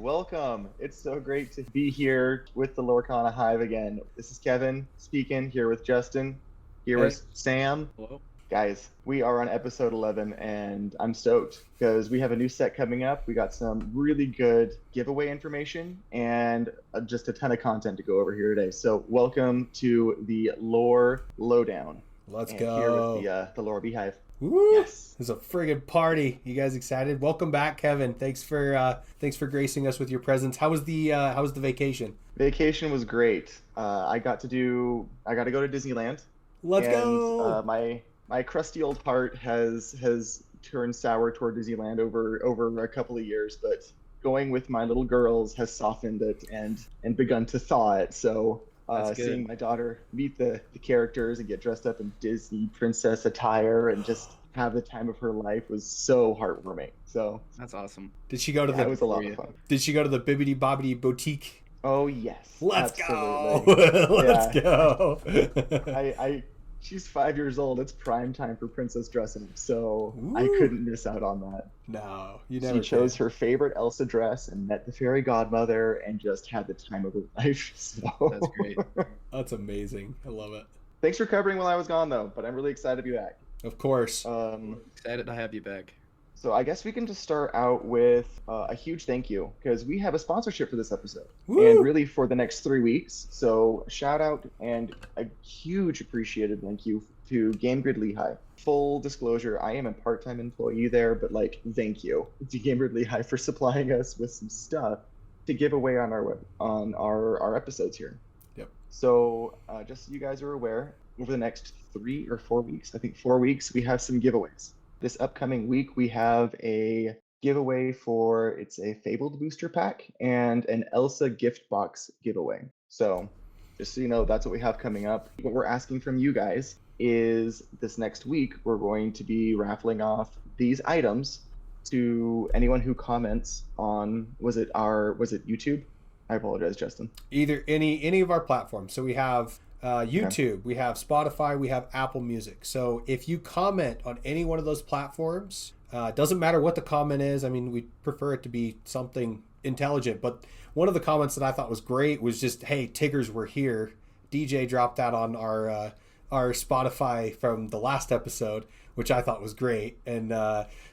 welcome. It's so great to be here with the Lorcana Hive again. This is Kevin speaking, here with Justin, here with Sam. Hello. Guys, we are on episode 11, and I'm stoked because we have a new set coming up. We got some really good giveaway information and just a ton of content to go over here today. So welcome to the Lore Lowdown. Let's and go. Here with the Lore Beehive. Woo! Yes. It's a friggin' party. You guys excited? Welcome back, Kevin. Thanks for gracing us with your presence. How was the vacation? Vacation was great. I got to go to Disneyland. Let's go. My crusty old heart has turned sour toward Disneyland over a couple of years, but going with my little girls has softened it and begun to thaw it. So seeing my daughter meet the characters and get dressed up in Disney princess attire and just have the time of her life was so heartwarming. So that's awesome. Did she go to that was a lot of fun. Did she go to the Bibbidi Bobbidi Boutique? Oh yes. Let's absolutely. go. Let's go. She's 5 years old. It's prime time for princess dressing, so Ooh. I couldn't miss out on that. No, you never. She chose her favorite Elsa dress and met the fairy godmother and just had the time of her life. So that's great. That's amazing. I love it. Thanks for covering while I was gone, though. But I'm really excited to be back. Of course. Excited to have you back. So I guess we can just start out with a huge thank you because we have a sponsorship for this episode. Woo! And really for the next 3 weeks. So shout out and a huge appreciated thank you to GameGrid Lehi. Full disclosure, I am a part-time employee there, but thank you to GameGrid Lehi for supplying us with some stuff to give away on our episodes here. Yep. So just so you guys are aware, over the next 3 or 4 weeks, I think 4 weeks, we have some giveaways. This upcoming week, we have a giveaway it's a Fabled booster pack and an Elsa Giftbox giveaway. So just so you know, that's what we have coming up. What we're asking from you guys is this next week, we're going to be raffling off these items to anyone who comments on, was it YouTube? I apologize, Justin. Either any of our platforms. So we have YouTube, we have Spotify, we have Apple Music. So if you comment on any one of those platforms, doesn't matter what the comment is. I mean, we prefer it to be something intelligent, but one of the comments that I thought was great was just, hey, Tiggers were here. DJ dropped that on our Spotify from the last episode, which I thought was great. And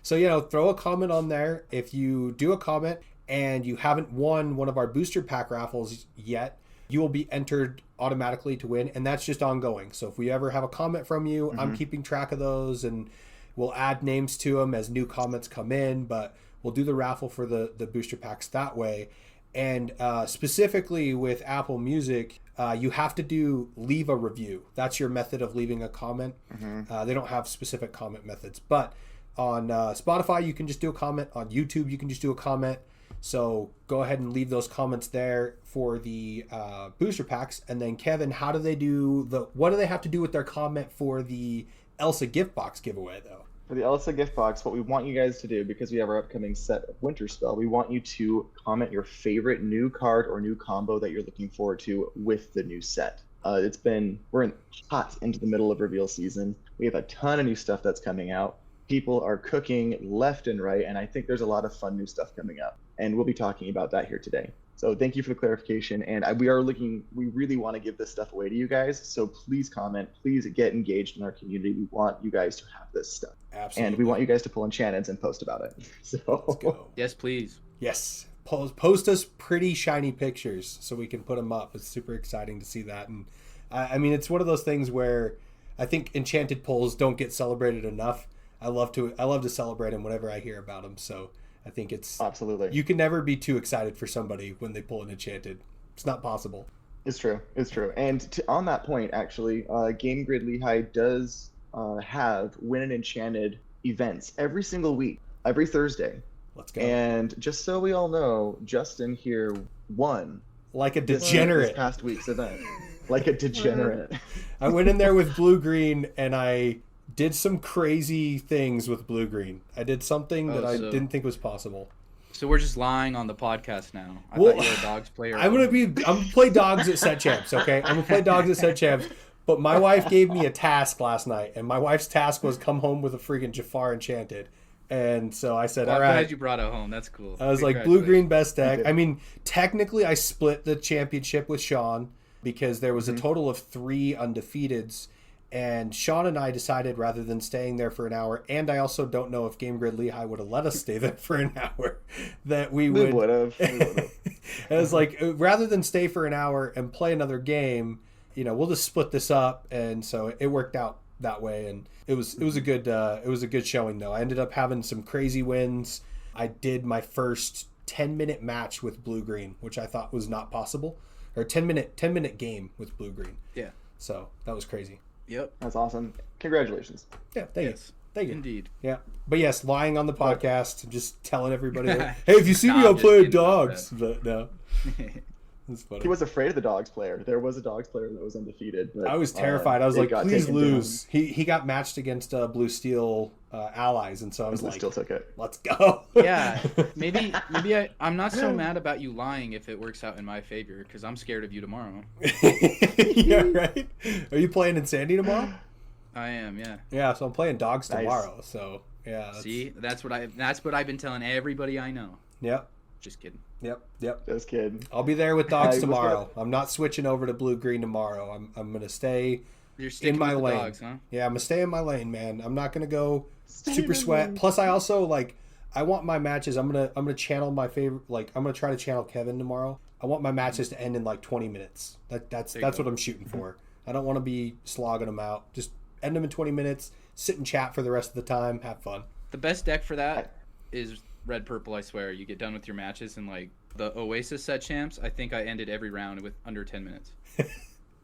so, throw a comment on there. If you do a comment and you haven't won one of our booster pack raffles yet, you will be entered automatically to win, and that's just ongoing. So if we ever have a comment from you, I'm keeping track of those, and we'll add names to them as new comments come in, but we'll do the raffle for the booster packs that way. And specifically with Apple Music, you have to leave a review. That's your method of leaving a comment. They don't have specific comment methods, but on Spotify, you can just do a comment. On YouTube, you can just do a comment. So go ahead and leave those comments there for the booster packs. And then Kevin, what do they have to do with their comment for the Elsa gift box giveaway though? For the Elsa gift box, what we want you guys to do, because we have our upcoming set of Winterspell, we want you to comment your favorite new card or new combo that you're looking forward to with the new set. We're hot into the middle of reveal season. We have a ton of new stuff that's coming out. People are cooking left and right, and I think there's a lot of fun new stuff coming up. And we'll be talking about that here today. So thank you for the clarification. And we really want to give this stuff away to you guys. So please comment, please get engaged in our community. We want you guys to have this stuff. Absolutely. And we want you guys to pull Enchanteds and post about it. So let's go. Yes, please. Yes. Post us pretty shiny pictures so we can put them up. It's super exciting to see that. And I mean, it's one of those things where I think Enchanted pulls don't get celebrated enough. I love to celebrate them whenever I hear about them. So I think it's absolutely, you can never be too excited for somebody when they pull an Enchanted. It's not possible. It's true. And on that point, actually, GameGrid Lehi does have Win-an-Enchanted events every single week, every Thursday. Let's go. And just so we all know, Justin here won like a degenerate this past week's event. Like a degenerate. I went in there with blue-green and I did some crazy things with blue-green. I did something that I didn't think was possible. So we're just lying on the podcast now. I thought you were a dogs player. I'm gonna play dogs at set champs, okay? I'm gonna play dogs at set champs. But my wife gave me a task last night, and my wife's task was come home with a freaking Jafar Enchanted. And so I said, Well, all I'm right. glad you brought it home. That's cool. I was like, blue-green best deck. I mean, technically I split the championship with Sean because there was a total of 3 undefeateds. And Sean and I decided rather than staying there for an hour, and I also don't know if Game Grid Lehi would have let us stay there for an hour, that we would have. I was like, rather than stay for an hour and play another game, we'll just split this up. And so it worked out that way, and it was a good showing though. I ended up having some crazy wins. I did my first 10-minute match with blue green, which I thought was not possible, or 10-minute game with blue green. Yeah. So that was crazy. Yep. That's awesome. Congratulations. Yeah, thank you. Thank you. Indeed. Yeah. But yes, lying on the podcast, just telling everybody, like, hey, if you see me, Nah, I'll I'm play just kidding about dogs. But no. It's funny. He was afraid of the dogs player. There was a dogs player that was undefeated. But, I was terrified. I was it like, got please taken lose. He got matched against Blue Steel allies, and so I was down. like, Still took it. let's go. Yeah, maybe I'm not so mad about you lying if it works out in my favor, because I'm scared of you tomorrow. Yeah, right? Are you playing in Sandy tomorrow? I am, yeah. Yeah, so I'm playing dogs Nice. tomorrow. So yeah. See, that's what I've been telling everybody I know. Yep. Just kidding. Yep. Just kidding. I'll be there with dogs I was tomorrow. I'm not switching over to blue green tomorrow. I'm gonna stay You're sticking in my with the lane. dogs, huh? Yeah, I'm gonna stay in my lane, man. I'm not gonna go Stay super in sweat. lane. Plus, I also I want my matches. I'm gonna channel my favorite. I'm gonna try to channel Kevin tomorrow. I want my matches to end in 20 minutes. That's go. what I'm shooting for. I don't want to be slogging them out. Just end them in 20 minutes. Sit and chat for the rest of the time. Have fun. The best deck for that is red purple. I swear. You get done with your matches and the Oasis set champs. I think I ended every round with under 10 minutes.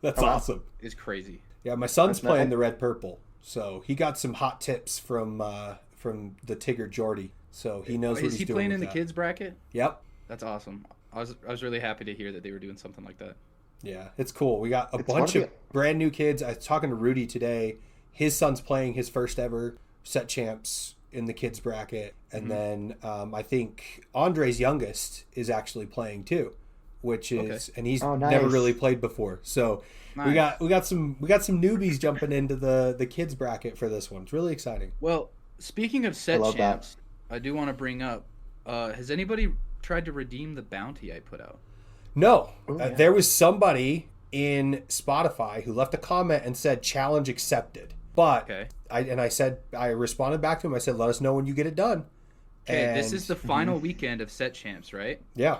That's awesome. It's crazy. Yeah, my son's That's playing nice. the red purple, so he got some hot tips from the Tigger Jordy. So he knows what Is he's he doing. playing with in the that. kids bracket? Yep. That's awesome. I was really happy to hear that they were doing something like that. Yeah, it's cool. We got a It's bunch one of of brand new kids. I was talking to Rudy today. His son's playing his first ever set champs in the kids bracket, and then I think Andre's youngest is actually playing too, which is and he's Oh, nice. never really played before. So we got some newbies jumping into the kids bracket for this one. It's really exciting. Well, speaking of set love champs, I do want to bring up. Has anybody tried to redeem the bounty I put out? No, yeah. there was somebody in Spotify who left a comment and said challenge accepted. But Okay. I responded back to him. I said, let us know when you get it done. Okay, this And- is the final weekend of set champs, right? Yeah.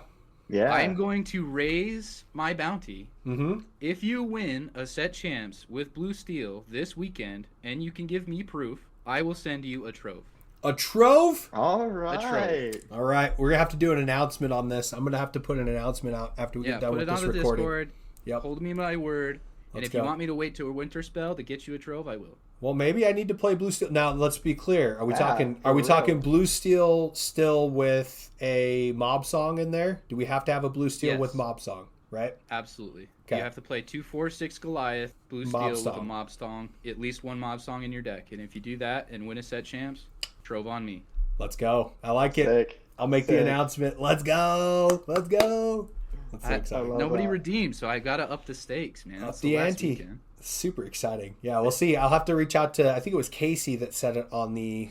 Yeah. I'm going to raise my bounty. Mm-hmm. If you win a set champs with Blue Steel this weekend, and you can give me proof, I will send you a trove. A trove? All right. All right. We're going to have to do an announcement on this. I'm going to have to put an announcement out after we Yeah, get done put with it on this the recording. Discord. Yep. Hold me my word. And Let's if you go. want me to wait till a winter spell to get you a trove, I will. Well, maybe I need to play Blue Steel. Now, let's be clear. Are we Yeah, talking for real. Blue Steel still with a mob song in there? Do we have to have a Blue Steel Yes. with mob song, right? Absolutely. Okay. You have to play 2/4/6 Goliath, Blue Mob Steel with a song. mob song, at least one mob song in your deck. And if you do that and win a set champs, trove on me. Let's go. I like it. Sick. I'll make the Sick. announcement. Let's go. Let's go. That's so I exciting. love Nobody that. redeemed, so I gotta up the stakes, man. Up It's the last ante. weekend. Super exciting. Yeah, we'll see. I'll have to reach out to. I think it was Casey that said it on the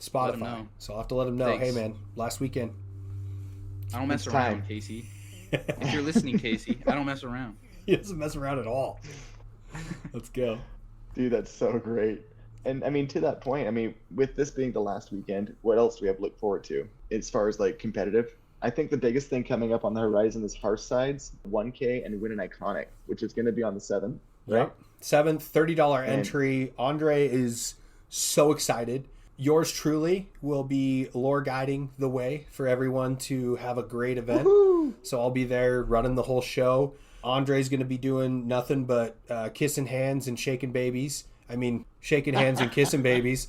Spotify. know. So I'll have to let him know. Thanks. Hey, man, last weekend. I don't mess It's around, time. Casey. If you're listening, Casey, I don't mess around. He doesn't mess around at all. Let's go. Dude, that's so great. And I mean, to that point, I mean, with this being the last weekend, what else do we have to look forward to as far as competitive? I think the biggest thing coming up on the horizon is Hearthside's 1K and Win-an-Iconic, which is going to be on the 7th. Right. $7th, $30 And- entry. Andre is so excited. Yours truly will be lore guiding the way for everyone to have a great event. Woohoo! So I'll be there running the whole show. Andre's going to be doing nothing but kissing hands and shaking babies. I mean, shaking hands and kissing babies.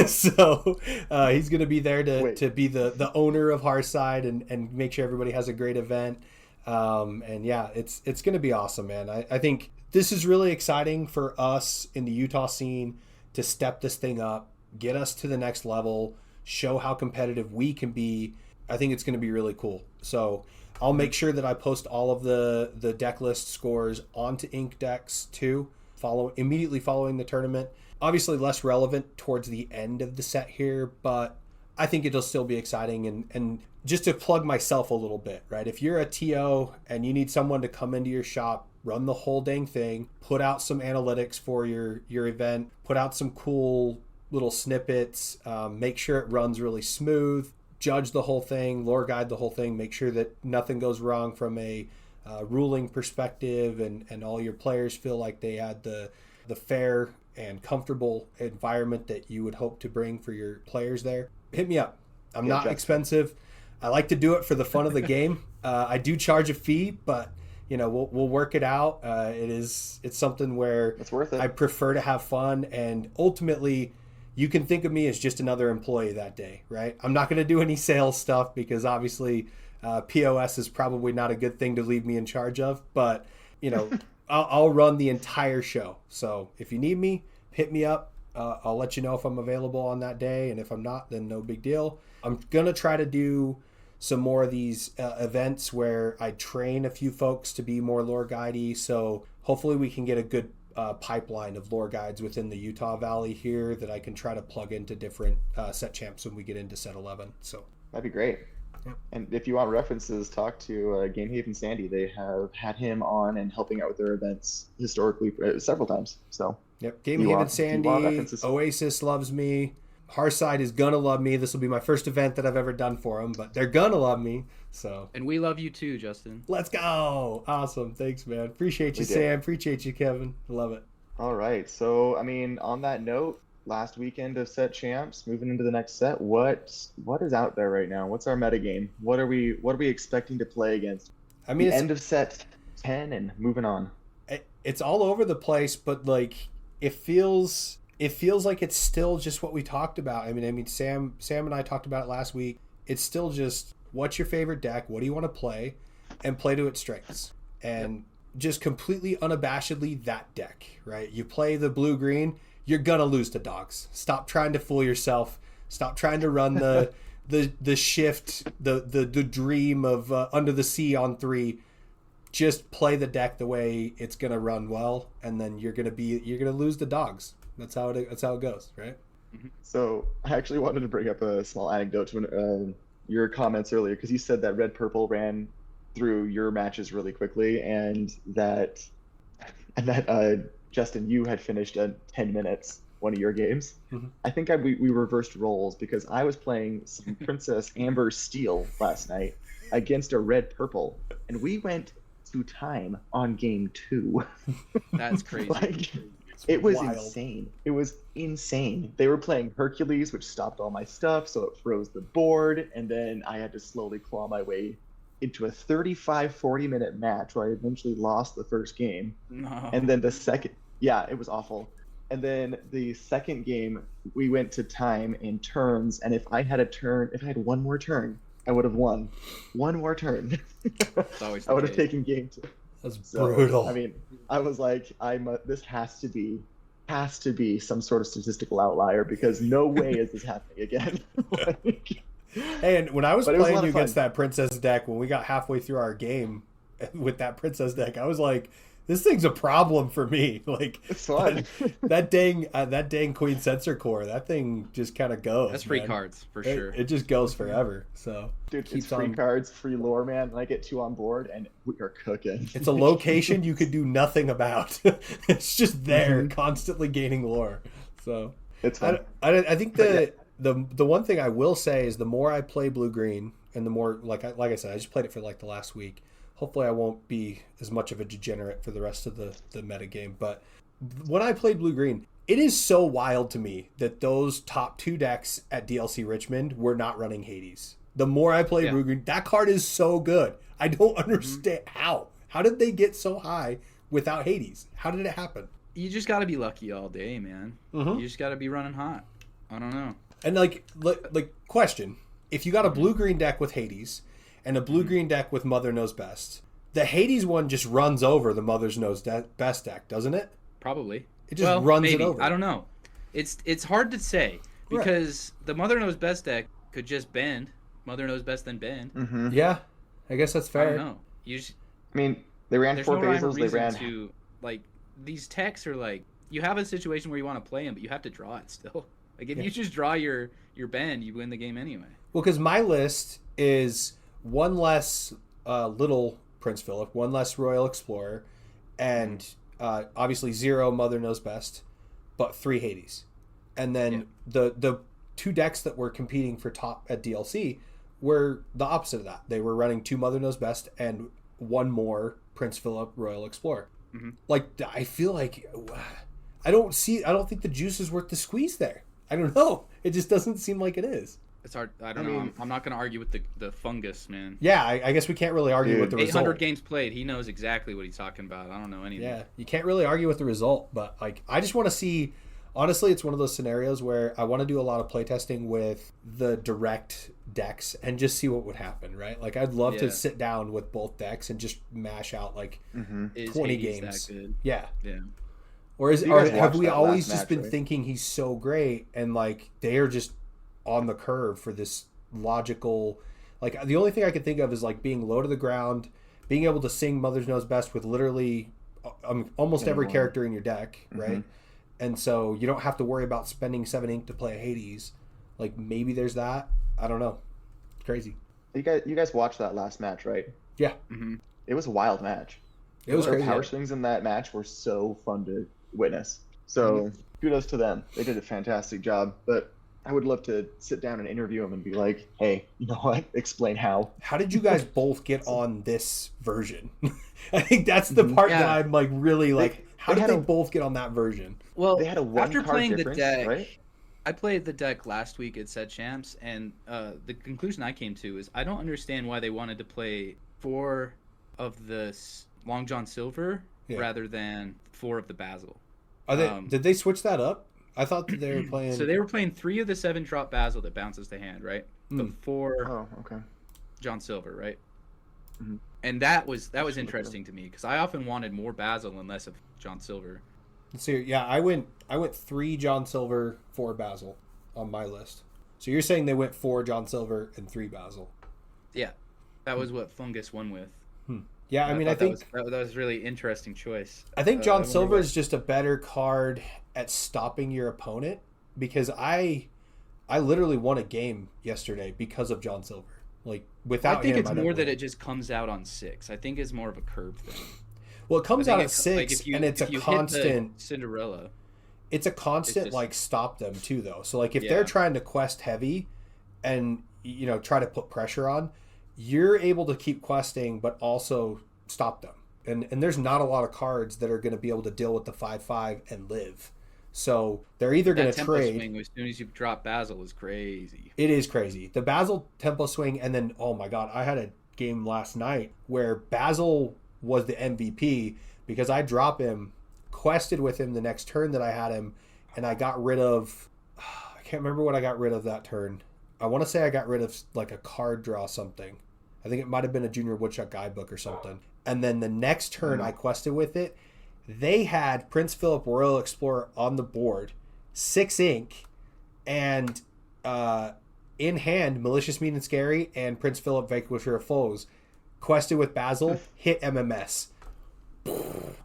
So he's going to be there to be the owner of Hearthside and make sure everybody has a great event. And yeah, it's going to be awesome, man. I think this is really exciting for us in the Utah scene to step this thing up, get us to the next level, show how competitive we can be. I think it's going to be really cool. So I'll make sure that I post all of the deck list scores onto Ink Decks too, immediately following the tournament. obviously less relevant towards the end of the set here, but I think it'll still be exciting. And just to plug myself a little bit, right? If you're a TO and you need someone to come into your shop, run the whole dang thing, put out some analytics for your event, put out some cool little snippets, make sure it runs really smooth, judge the whole thing, lore guide the whole thing, make sure that nothing goes wrong from a ruling perspective, and all your players feel like they had the fair and comfortable environment that you would hope to bring for your players there. Hit me up. I'm not expensive. I like to do it for the fun of the game. I do charge a fee, but we'll work it out. It's something where it's worth it. I prefer to have fun, and ultimately you can think of me as just another employee that day, right? I'm not going to do any sales stuff because obviously POS is probably not a good thing to leave me in charge of, but I'll run the entire show. So if you need me, hit me up. I'll let you know if I'm available on that day, and if I'm not, then no big deal. I'm going to try to do some more of these events where I train a few folks to be more lore guidey, so hopefully we can get a good pipeline of lore guides within the Utah Valley here that I can try to plug into different set champs when we get into set 11. So that'd be great. Yeah. And if you want references, talk to Game Haven Sandy. They have had him on and helping out with their events historically several times. So yep, Game Haven Sandy, Oasis loves me. Hearthside is gonna love me. This will be my first event that I've ever done for them, but they're gonna love me. So, and we love you too, Justin. Let's go! Awesome, thanks, man. Appreciate you, Sam. Appreciate you, Kevin. Love it. All right, so on that note, last weekend of set champs, moving into the next set, what is out there right now? What's our meta game? What are we expecting to play against? It's end of set 10 and moving on. It's all over the place, but it feels like it's still just what we talked about. Sam and I talked about it last week. It's still just, what's your favorite deck? What do you want to play? And play to its strengths. And just completely unabashedly that deck, right? You play the blue-green, you're gonna lose to dogs. Stop trying to fool yourself. Stop trying to run the shift, the dream of Under the Sea on 3. Just play the deck the way it's gonna run well, and then you're gonna lose the dogs. That's how it goes, right? So I actually wanted to bring up a small anecdote to your comments earlier, because you said that Red Purple ran through your matches really quickly, and that Justin, you had finished in 10 minutes one of your games. Mm-hmm. I think we reversed roles, because I was playing some Princess Amber Steel last night against a Red Purple, and we went to time on game 2. That's crazy. It was insane. It was insane. They were playing Hercules, which stopped all my stuff, so it froze the board, and then I had to slowly claw my way into a 35-40 minute match where I eventually lost the first game. No. And then the second, it was awful. And then the second game, we went to time in turns, and if I had one more turn, I would have won. One more turn. I would have taken game 2. That's brutal. I was like, this has to be some sort of statistical outlier, because no way is this happening again. And when I was playing you against that Princess deck, when we got halfway through our game with that Princess deck, I was like, this thing's a problem for me. It's fun. that dang Queen Sensor Core, that thing just kind of goes. That's free cards for sure. It just goes forever. So dude, it's free cards, free lore, man. And I get 2 on board, and we are cooking. It's a location you could do nothing about. It's just there, constantly gaining lore. So it's fun. I think the one thing I will say is, the more I play blue green, and the more like I said, I just played it for the last week. Hopefully I won't be as much of a degenerate for the rest of the meta game. But when I played blue-green, it is so wild to me that those top 2 decks at DLC Richmond were not running Hades. The more I play blue-green, that card is so good. I don't understand how. How did they get so high without Hades? How did it happen? You just got to be lucky all day, man. Mm-hmm. You just got to be running hot. I don't know. And question, if you got a blue-green deck with Hades and a blue-green deck with Mother Knows Best, the Hades one just runs over the Mother Knows Best deck, doesn't it? Probably. It just runs it over. I don't know. It's hard to say, because the Mother Knows Best deck could just bend. Mother Knows Best then bend. Mm-hmm. Yeah, I guess that's fair. I don't know. They ran 4 basils. They ran these techs are you have a situation where you want to play him, but you have to draw it still. Like if Yeah. you just draw your bend, you win the game anyway. Well, because my list is one less little Prince Philip, one less Royal Explorer, and obviously 0 Mother Knows Best, but 3 Hades. And then the 2 decks that were competing for top at DLC were the opposite of that. They were running 2 Mother Knows Best and 1 more Prince Philip Royal Explorer. Mm-hmm. Like, I feel like I don't think the juice is worth the squeeze there. I don't know. It just doesn't seem like it is. It's hard. I don't know. I'm not going to argue with the fungus, man. Yeah, I guess we can't really argue with the 800 result. games played. He knows exactly what he's talking about. I don't know anything. Yeah, you can't really argue with the result, but like I just want to see. Honestly, it's one of those scenarios where I want to do a lot of playtesting with the direct decks and just see what would happen, right? Like I'd love to sit down with both decks and just mash out like 20 games. That good? Yeah. Yeah. Or have we that always last just match, been right? thinking he's so great and like they are just on the curve for this logical, like the only thing I could think of is like being low to the ground, being able to sing Mother Knows Best with literally almost every character in your deck, right? And so you don't have to worry about spending 7 ink to play a Hades. Like maybe there's that. I don't know. It's crazy. You guys watched that last match, right? Yeah. Mm-hmm. It was a wild match. It was Their crazy. power swings in that match were so fun to witness. So kudos to them. They did a fantastic job. But I would love to sit down and interview them and be like, hey, you know what? Explain how. How did you guys both get on this version? I think that's the part that I'm like really like, how did they both get on that version? Well, They had a one after card playing difference, the deck, right? I played the deck last week at Set Champs, and the conclusion I came to is I don't understand why they wanted to play 4 of the Long John Silver rather than 4 of the Basil. Are they? Did they switch that up? I thought that they were playing. So they were playing 3 of the 7-drop Basil that bounces the hand, right? But 4 Oh, okay. John Silver, right? Mhm. And that was interesting to me because I often wanted more Basil and less of John Silver. Let's see. Yeah, I went 3 John Silver, 4 Basil on my list. So you're saying they went 4 John Silver and 3 Basil? Yeah, that was what Fungus won with. Yeah, I mean, I think that was really interesting choice. I think John Silver what- is just a better card at stopping your opponent because I literally won a game yesterday because of John Silver. Like without I think him, it's I don't more that win. it just comes out on 6. I think it's more of a curve thing. Well, it comes I out think at it's 6, like and it's a if you hit the constant. Cinderella. It's a constant just- like stop them too, though. So like if Yeah. they're trying to quest heavy, and try to put pressure on, you're able to keep questing, but also stop them. And there's not a lot of cards that are going to be able to deal with the 5/5 and live. So they're either going That to tempo trade. swing as soon as you drop Basil is crazy. It is crazy. The Basil tempo swing, and then oh my god, I had a game last night where Basil was the MVP because I drop him, quested with him the next turn that I had him, and I got rid of. I can't remember what I got rid of that turn. I want to say I got rid of like a card draw something. I think it might have been a Junior Woodchuck guidebook or something. And then the next turn I quested with it, they had Prince Philip Royal Explorer on the board, 6 ink, and in hand, Malicious, Mean, and Scary, and Prince Philip Vanquisher of Foes. Quested with Basil, hit MMS.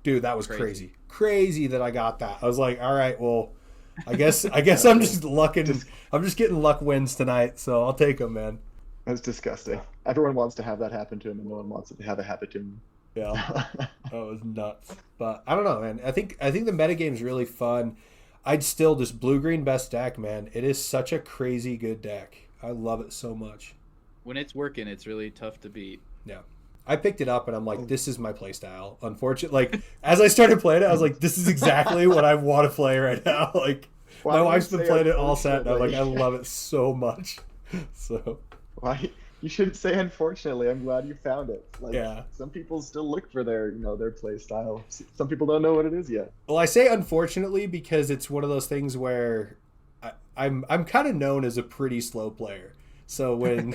Dude, that was crazy. Crazy that I got that. I was like, all right, well, I guess I'm just lucking. I'm just getting luck wins tonight, so I'll take them, man. That's disgusting. Everyone wants to have that happen to him, and no one wants to have it happen to him. Yeah, that was nuts. But I don't know, man. I think the metagame is really fun. I'd still just blue-green best deck, man. It is such a crazy good deck. I love it so much. When it's working, it's really tough to beat. Yeah. I picked it up and I'm like, this is my playstyle. Unfortunately, like as I started playing it, I was like, this is exactly what I want to play right now. Like my wife's been playing it all set, and I'm like, I love it so much. So why? You shouldn't say unfortunately. I'm glad you found it. Like, yeah. Some people still look for their play style. Some people don't know what it is yet. Well, I say unfortunately because it's one of those things where I'm kind of known as a pretty slow player. So when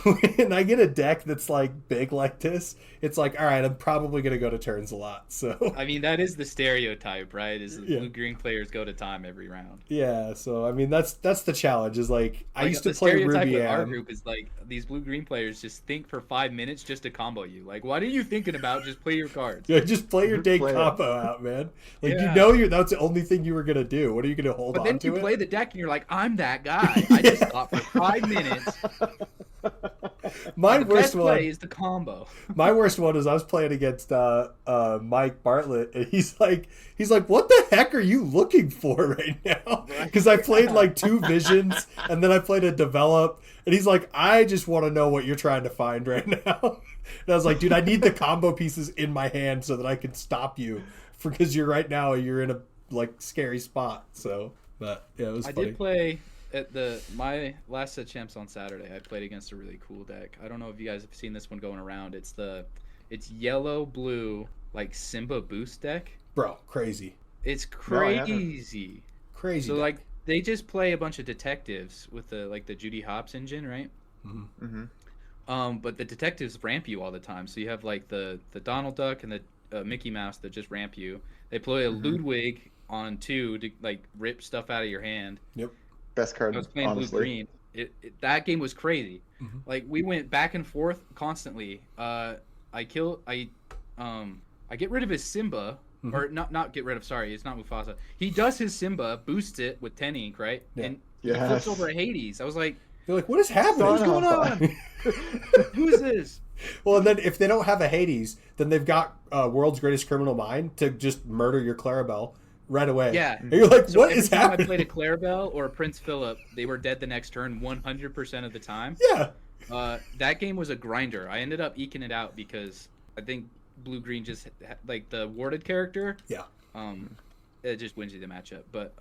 when I get a deck that's like big like this, it's like, all right, I'm probably gonna go to turns a lot. So I mean, that is the stereotype, right? Is the Yeah. blue-green players go to time every round. yeah, so I mean that's the challenge. Is like I Like, used to the play stereotype Ruby with our Am. group is like these blue-green players just think for 5 minutes just to combo you. Like, what are you thinking about? Just play your cards. Yeah, just play your dang Play it. combo out, man. Like Yeah. you know that's the only thing you were gonna do. What are you gonna hold But on then to you it? play the deck and you're like, I'm that guy. I just thought for 5 minutes. My The worst best one. play is the combo. My worst one is I was playing against Mike Bartlett, and he's like, what the heck are you looking for right now? Because I played like 2 visions, and then I played a develop, and he's like, I just want to know what you're trying to find right now. And I was like, dude, I need the combo pieces in my hand so that I can stop you, because you're in a like scary spot. So, but yeah, it was I funny. did play at my last set champs on Saturday. I played against a really cool deck. I don't know if you guys have seen this one going around. It's yellow blue like Simba boost deck. Bro, crazy, It's No, I haven't. crazy. crazy. So deck. like they just play a bunch of detectives with the Judy Hopps engine, right? But the detectives ramp you all the time. So you have like the Donald Duck and the Mickey Mouse that just ramp you. They play a Ludwig on 2 to like rip stuff out of your hand. Yep. Best card, I was playing honestly. blue green. That game was crazy. Mhm. Like we went back and forth constantly. I get rid of his Simba, or not get rid of. Sorry, it's not Mufasa. He does his Simba, boosts it with 10 ink, right? Yeah. And he Yes. flips over a Hades. I was like, You're like, what is happening? what's going on? Who's this? Well, and then if they don't have a Hades, then they've got World's Greatest Criminal Mind to just murder your Clarabelle right away. Yeah. And you're like, So what every is time happening? I played a Clarabelle or a Prince Philip, they were dead the next turn 100% of the time. Yeah. That game was a grinder. I ended up eking it out because I think blue green just like the warded character. Yeah. It just wins you the matchup. But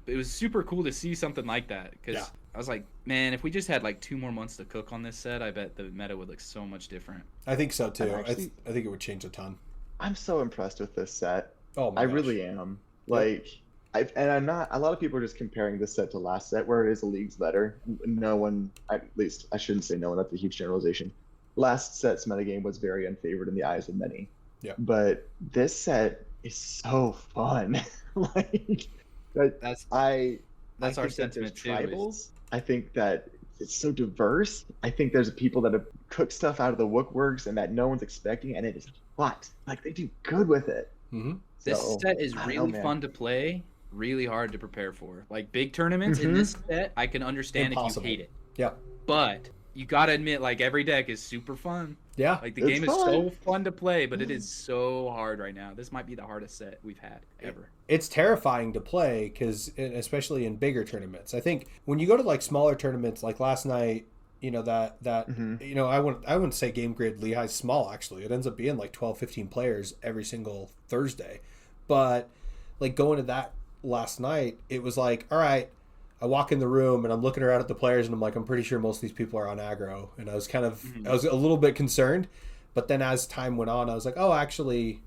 it was super cool to see something like that because Yeah. I was like, man, if we just had like 2 more months to cook on this set, I bet the meta would look so much different. I think so too. Actually- I think it would change a ton. I'm so impressed with this set. Oh my I gosh. really am. Like, I'm not. A lot of people are just comparing this set to last set, where it is a leagues better. No one, at least I shouldn't say no one. That's a huge generalization. Last set's metagame was very unfavored in the eyes of many. Yeah. But this set is so fun. like, That's I our think that sentiment there's too. tribals. I think that it's so diverse. I think there's people that have cooked stuff out of the woodworks and that no one's expecting, and it is hot. Like, they do good with it. Mm-hmm. This So, set is I don't really know, man. fun to play, really hard to prepare for. Like big tournaments in this set, I can understand Impossible. if you hate it. Yeah. But you gotta admit, like every deck is super fun. Yeah. Like the It's game is fun. so fun to play, but it is so hard right now. This might be the hardest set we've had ever. It's terrifying to play because, especially in bigger tournaments. I think when you go to like smaller tournaments, like last night, you know that you know I wouldn't say Game Grid Lehi's small. Actually, it ends up being like 12, 15 players every single Thursday. But like going to that last night, it was like, all right, I walk in the room and I'm looking around at the players and I'm like, I'm pretty sure most of these people are on aggro. And I was I was a little bit concerned, but then as time went on, I was like, oh, actually,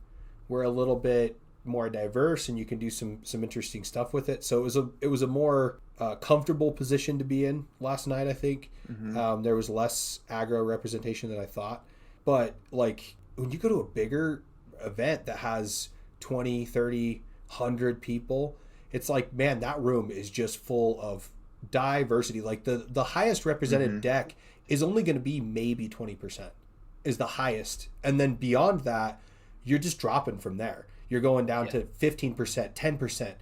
we're a little bit more diverse and you can do some interesting stuff with it. So it was a more comfortable position to be in last night. I think there was less aggro representation than I thought, but like when you go to a bigger event that has 20, 30, 100 people, it's like, man, that room is just full of diversity. Like the highest represented deck is only going to be maybe 20% is the highest. And then beyond that, you're just dropping from there. You're going down to 15%, 10%,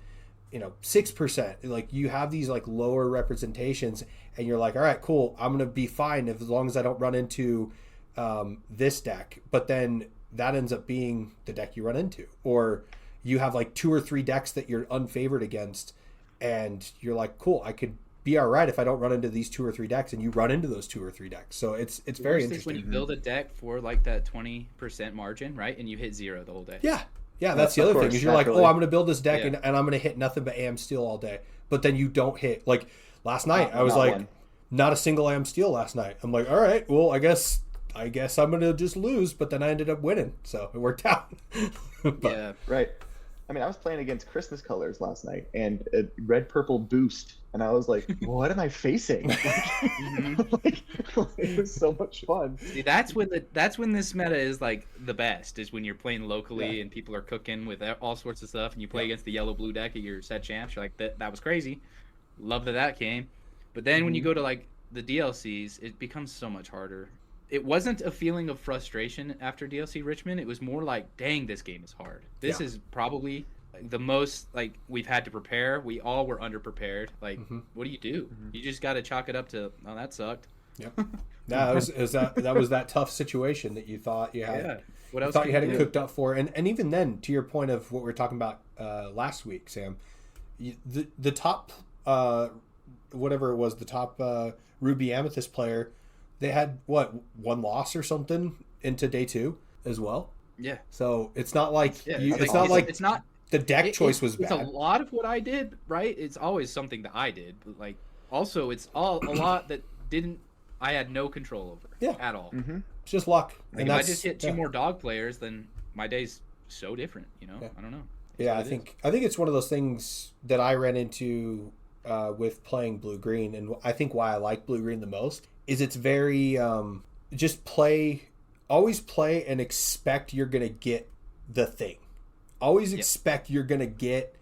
6%. Like you have these like lower representations and you're like, all right, cool. I'm going to be fine as long as I don't run into this deck. But then that ends up being the deck you run into. Or you have like 2 or 3 decks that you're unfavored against and you're like, cool, I could be all right if I don't run into these 2 or 3 decks, and you run into those 2 or 3 decks. So it's very Worst is interesting. when you build a deck for like that 20% margin, right? And you hit 0 the whole day. Yeah, that's the Of other course, thing is you're like, naturally. oh, I'm going to build this deck Yeah. and I'm going to hit nothing but AM Steel all day. But then you don't hit. Like last night, I was Not like, one. not a single AM Steel last night. I'm like, all right, well, I guess I'm going to just lose. But then I ended up winning. So it worked out. But, Yeah. Right. I mean, I was playing against Christmas colors last night and a red purple boost, and I was like, what am I facing? It was so much fun. See, that's when this meta is like the best, is when you're playing locally and people are cooking with all sorts of stuff, and you play against the yellow blue deck at your set champs. You're like, that was crazy. Love that came. But then when you go to like the DLCs, it becomes so much harder. It wasn't a feeling of frustration after DLC Richmond. It was more like, dang, this game is hard. This is probably the most like we've had to prepare. We all were underprepared. Like, what do? You just got to chalk it up to, oh, that sucked. Yep. That was that tough situation that you thought you had. Yeah. What else? Thought you had it cooked up for, and even then, to your point of what we were talking about last week, Sam, the top whatever it was, the top Ruby Amethyst player, they had what, one loss or something into day 2 as well. Yeah. So it's not like it's not the deck choice was bad. It's a lot of what I did, right? It's always something that I did, but like also it's a lot that I had no control over at all. It's just luck. Like, and if I just hit 2 more dog players, then my day's so different, I don't know. I think it's one of those things that I ran into with playing blue-green, and I think why I like blue-green the most is it's very always play and expect you're going to get the thing. Always expect you're going to get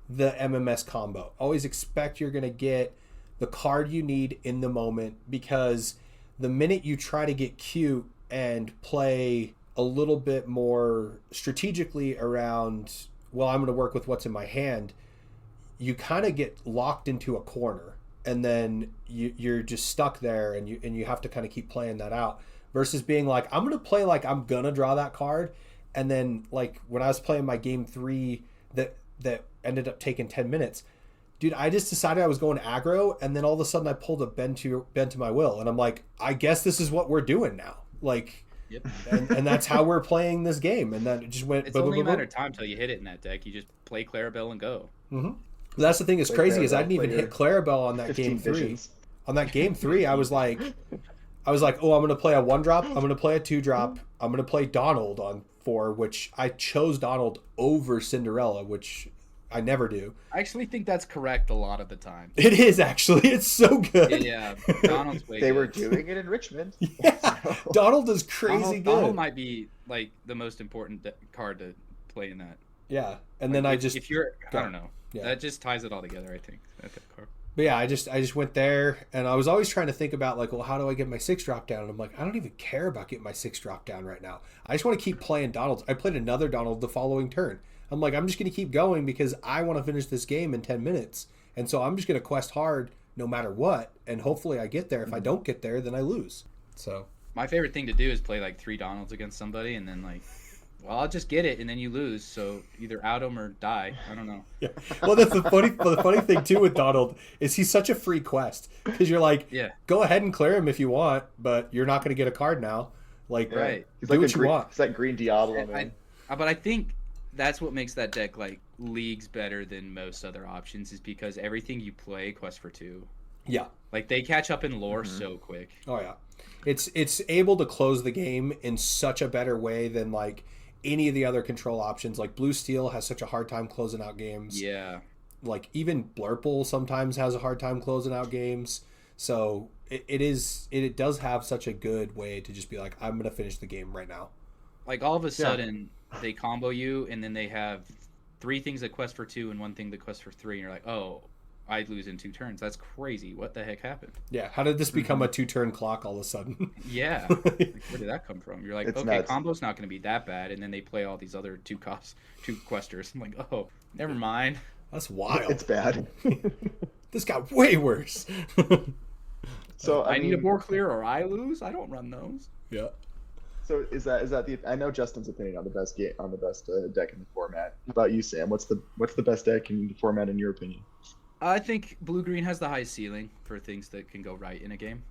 the MMS combo. Always expect you're going to get the card you need in the moment, because the minute you try to get cute and play a little bit more strategically around, well, I'm going to work with what's in my hand, you kind of get locked into a corner, and then you're just stuck there, and you have to kind of keep playing that out, versus being like, I'm going to play like I'm going to draw that card. And then like when I was playing my game 3 that ended up taking 10 minutes, dude, I just decided I was going aggro, and then all of a sudden I pulled a bend to my will, and I'm like, I guess this is what we're doing now. Like, and that's how we're playing this game. And then it just went. It's only a matter of time till you hit it in that deck. You just play Clarabelle and go. That's the thing that's crazy, is I didn't even hit Clarabelle on that game 3. Visions. On that game 3, I was like, oh, I'm going to play a 1-drop. I'm going to play a 2-drop. I'm going to play Donald on 4, which I chose Donald over Cinderella, which I never do. I actually think that's correct a lot of the time. It is, actually. It's so good. Yeah, Donald's way They good. were doing it in Richmond. Donald is crazy good. Donald might be like the most important card to play in that. Yeah, and like, then if you're, I don't know. Yeah. That just ties it all together, I think. That card. But yeah, I just went there, and I was always trying to think about like, well, how do I get my 6-drop down? And I'm like, I don't even care about getting my 6-drop down right now. I just want to keep playing Donalds. I played another Donald the following turn. I'm like, I'm just going to keep going because I want to finish this game in 10 minutes. And so I'm just going to quest hard no matter what, and hopefully I get there. If I don't get there, then I lose. So my favorite thing to do is play like 3 Donalds against somebody, and then like, well, I'll just get it, and then you lose. So either out him or die. I don't know. Yeah. Well, that's the funny thing too with Donald is he's such a free quest, because you're like, go ahead and clear him if you want, but you're not going to get a card now. Like, He's do like what you want. It's like Green Diablo, man. But I think that's what makes that deck like leagues better than most other options, is because everything you play quest for 2. Yeah. Like they catch up in lore so quick. Oh yeah. It's able to close the game in such a better way than like any of the other control options. Like Blue Steel has such a hard time closing out games. Yeah. Like even Blurple sometimes has a hard time closing out games. So it does have such a good way to just be like, I'm gonna finish the game right now. Like all of a sudden they combo you, and then they have 3 things that quest for 2 and 1 thing that quest for 3, and you're like, oh, I'd lose in 2 turns. That's crazy. What the heck happened? Yeah, how did this become a 2-turn clock all of a sudden? Yeah. Like, where did that come from? You're like, It's okay, nuts. combo's not going to be that bad, and then they play all these other 2 questers. I'm like, oh, never mind. That's wild. It's bad. This got way worse. So I need a more clear, or I lose. I don't run those. Yeah. So is that the? I know Justin's opinion on the best deck in the format. How about you, Sam? What's the best deck in the format in your opinion? I think blue-green has the highest ceiling for things that can go right in a game.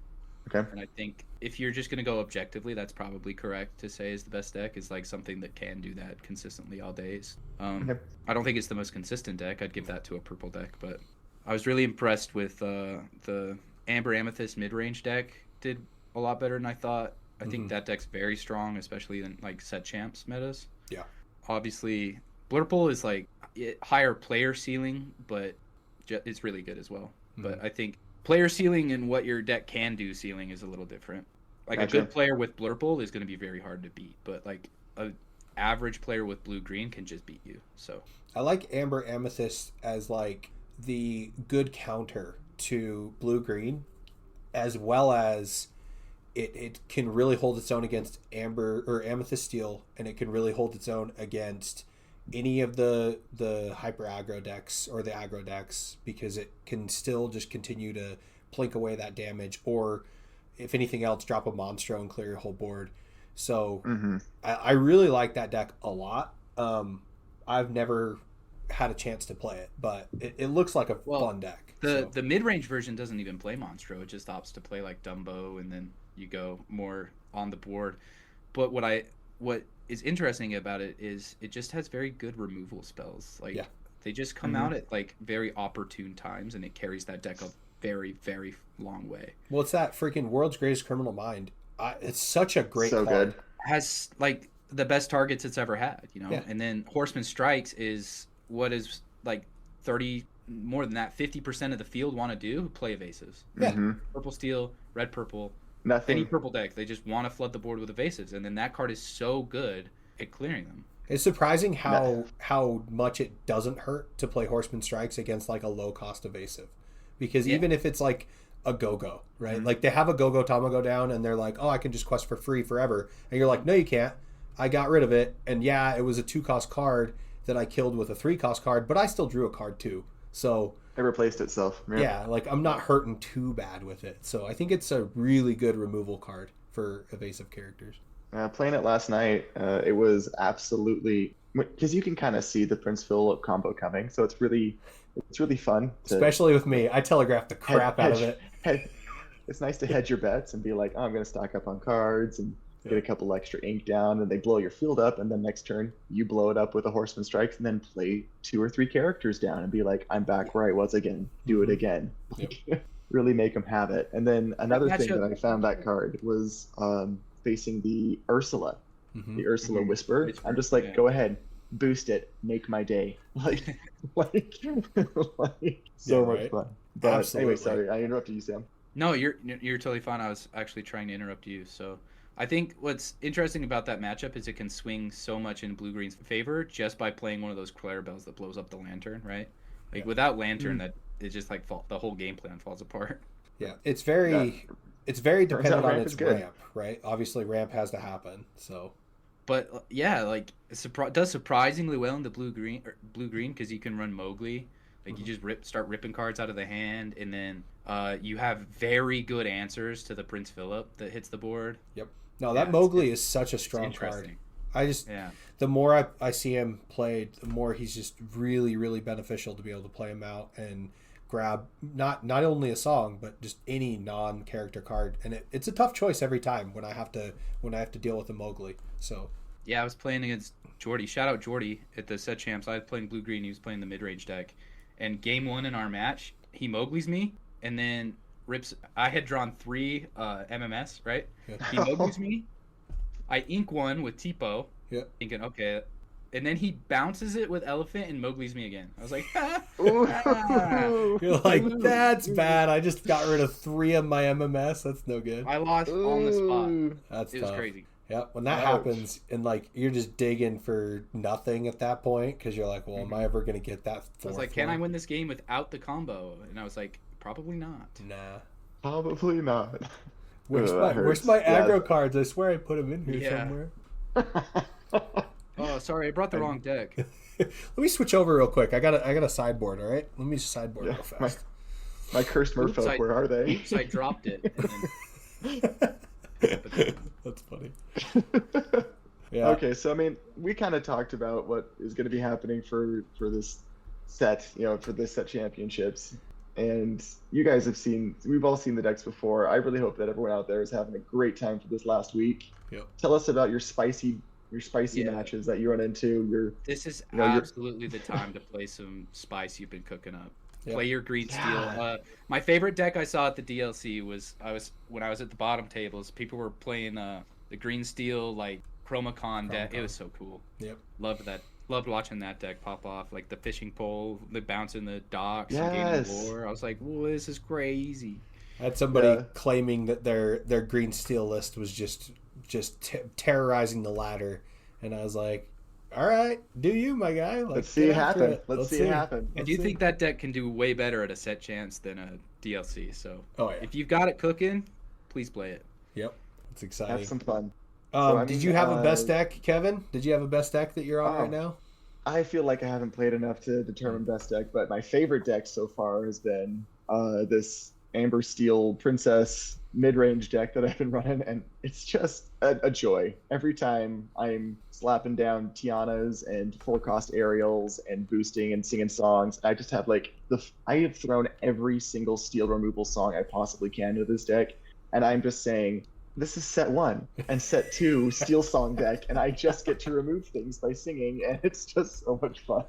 Okay. And I think if you're just going to go objectively, that's probably correct to say is the best deck, is like something that can do that consistently all days. Okay. I don't think it's the most consistent deck. I'd give that to a purple deck, but I was really impressed with the Amber Amethyst mid-range deck. Did a lot better than I thought. I think that deck's very strong, especially in like set champs metas. Yeah. Obviously, Blurple is like, higher player ceiling, but it's really good as well. But I think player ceiling and what your deck can do ceiling is a little different. Like a good player with Blurple is going to be very hard to beat, but like a average player with blue-green can just beat you. So I like Amber Amethyst as like the good counter to blue-green, as well as it can really hold its own against Amber or Amethyst Steel, and it can really hold its own against any of the hyper aggro decks or the aggro decks, because it can still just continue to plink away that damage, or if anything else, drop a Monstro and clear your whole board. So I really like that deck a lot. I've never had a chance to play it, but it looks like a fun deck. The mid-range version doesn't even play Monstro. It just opts to play like Dumbo, and then you go more on the board. But what is interesting about it is it just has very good removal spells. Like they just come out at like very opportune times, and it carries that deck a very, very long way. Well, it's that freaking World's Greatest Criminal Mind. It's such a great card. Good. Has like the best targets it's ever had, you know. And then Horseman Strikes is what is like 30, more than that, 50% of the field want to do play evasives. Purple steel, red purple, nothing. Any purple deck, they just want to flood the board with evasives, and then that card is so good at clearing them. It's surprising how much it doesn't hurt to play Horseman Strikes against like a low cost evasive, because even if it's like a go-go, right? Like they have a go-go Tamago down, and they're like, oh, I can just quest for free forever, and you're like, no, you can't. I got rid of it, and it was a 2-cost card that I killed with a 3-cost card, but I still drew a card too. So it replaced itself. Like I'm not hurting too bad with it. So I think it's a really good removal card for evasive characters. Playing it last night, it was absolutely, because you can kind of see the Prince Philip combo coming, so it's really fun. Especially with me, I telegraphed the crap out of it. It's nice to hedge your bets and be like, oh, I'm going to stock up on cards and get a couple extra ink down, and they blow your field up, and then next turn you blow it up with a Horseman Strikes, and then play 2 or 3 characters down and be like, I'm back where I was again. Do it again. Really make them have it. And then another thing that I found that card was facing the Ursula, the Ursula Whisper. I'm just like, go ahead, boost it, make my day. Like so much fun. But absolutely. Anyway, sorry, I interrupted you, Sam. No, you're totally fine. I was actually trying to interrupt you. So I think what's interesting about that matchup is it can swing so much in blue-green's favor just by playing one of those Clarabelles that blows up the Lantern, right? Like without Lantern, that it just like the whole game plan falls apart. Yeah, it's very dependent on its ramp, right? Obviously, ramp has to happen. So, but like it does surprisingly well in the blue-green because you can run Mowgli. Like you just start ripping cards out of the hand, and then you have very good answers to the Prince Philip that hits the board. Yep. No, that Mowgli is such a strong card. The more I see him played, the more he's just really, really beneficial to be able to play him out and grab not only a song, but just any non-character card. And it's a tough choice every time when I have to deal with a Mowgli. So I was playing against Jordy. Shout out Jordy at the set champs. I was playing blue-green. He was playing the mid-range deck. And game 1 in our match, he Mowgli's me, and then rips. I had drawn 3 MMS, right? Yeah. He Mowgli's me. I ink 1 with Tipo, thinking, okay. And then he bounces it with Elephant and Mowgli's me again. I was like, You're like, that's bad. I just got rid of 3 of my MMS. That's no good. I lost on the spot. It was crazy. Yeah, when that happens, and like you're just digging for nothing at that point, because you're like, well, am I ever going to get that? I was like, can I win this game without the combo? And I was like, probably not. Nah, probably not. Where's my aggro cards? I swear I put them in here somewhere. Oh, sorry, I brought the wrong deck. Let me switch over real quick. I got a sideboard. All right, let me sideboard real fast. My cursed merfolk, where are they? Oops, I dropped it. That's funny. Okay, so I mean, we kind of talked about what is going to be happening for this set, for this set championships, and you guys we've all seen the decks before. I really hope that everyone out there is having a great time for this last week. Yep. Tell us about your spicy matches that you run into. This is absolutely the time to play some spice you've been cooking up. Play your green steel. My favorite deck I saw at the DLC was when I was at the bottom tables. People were playing the green steel like Chromacon deck. It was so cool. Yep. Loved that. Loved watching that deck pop off, like the fishing pole, the bounce in the docks, and Yes. gaining lore. I was like, "Whoa, this is crazy." I had somebody claiming that their green steel list was just terrorizing the ladder, and I was like, "All right, do you, my guy? Like, Let's see it happen. Let's see it happen. I do think that deck can do way better at a set chance than a DLC. So, yeah. If you've got it cooking, please play it. Yep, it's exciting. Have some fun. Did you have a best deck, Kevin? Did you have a best deck that you're on right now? I feel like I haven't played enough to determine best deck, but my favorite deck so far has been this Amber Steel Princess mid-range deck that I've been running, and it's just a joy. Every time I'm slapping down Tianas and full-cost aerials and boosting and singing songs, I just have I have thrown every single steel removal song I possibly can into this deck, and I'm just saying, this is set 1 and set 2 steel song deck, and I just get to remove things by singing, and it's just so much fun.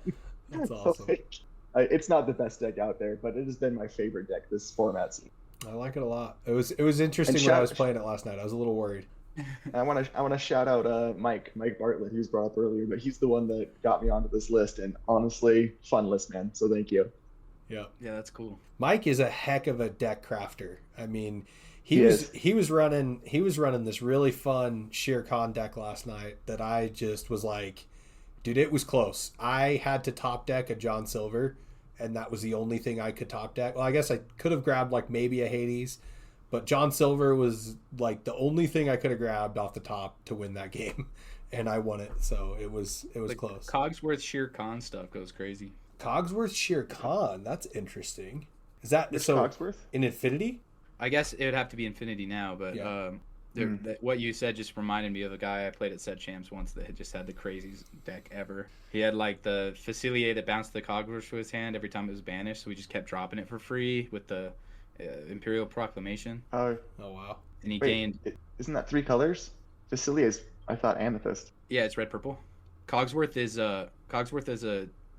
That's awesome. It's not the best deck out there, but it has been my favorite deck this format season. I like it a lot. It was interesting when I was playing it last night. I was a little worried. I want to shout out Mike Bartlett, who's brought up earlier, but he's the one that got me onto this list, and honestly, fun list, man. So thank you. Yeah, that's cool. Mike is a heck of a deck crafter. I mean, he was running this really fun Shere Khan deck last night that I just was like, dude, it was close. I had to top deck a John Silver, and that was the only thing I could top deck. Well, I guess I could have grabbed like maybe a Hades, but John Silver was like the only thing I could have grabbed off the top to win that game, and I won it. So it was close. Cogsworth Shere Khan stuff goes crazy. Cogsworth Shere Khan, that's interesting. Is that Which so? Cogsworth? In Infinity? I guess it would have to be Infinity now, but what you said just reminded me of a guy I played at Set Champs once that had just had the craziest deck ever. He had like the Facilier that bounced the Cogsworth to his hand every time it was banished, so we just kept dropping it for free with the Imperial Proclamation. Oh wow! And he gained. Isn't that 3 colors? Facilier is, I thought, amethyst. Yeah, it's red purple. Cogsworth is a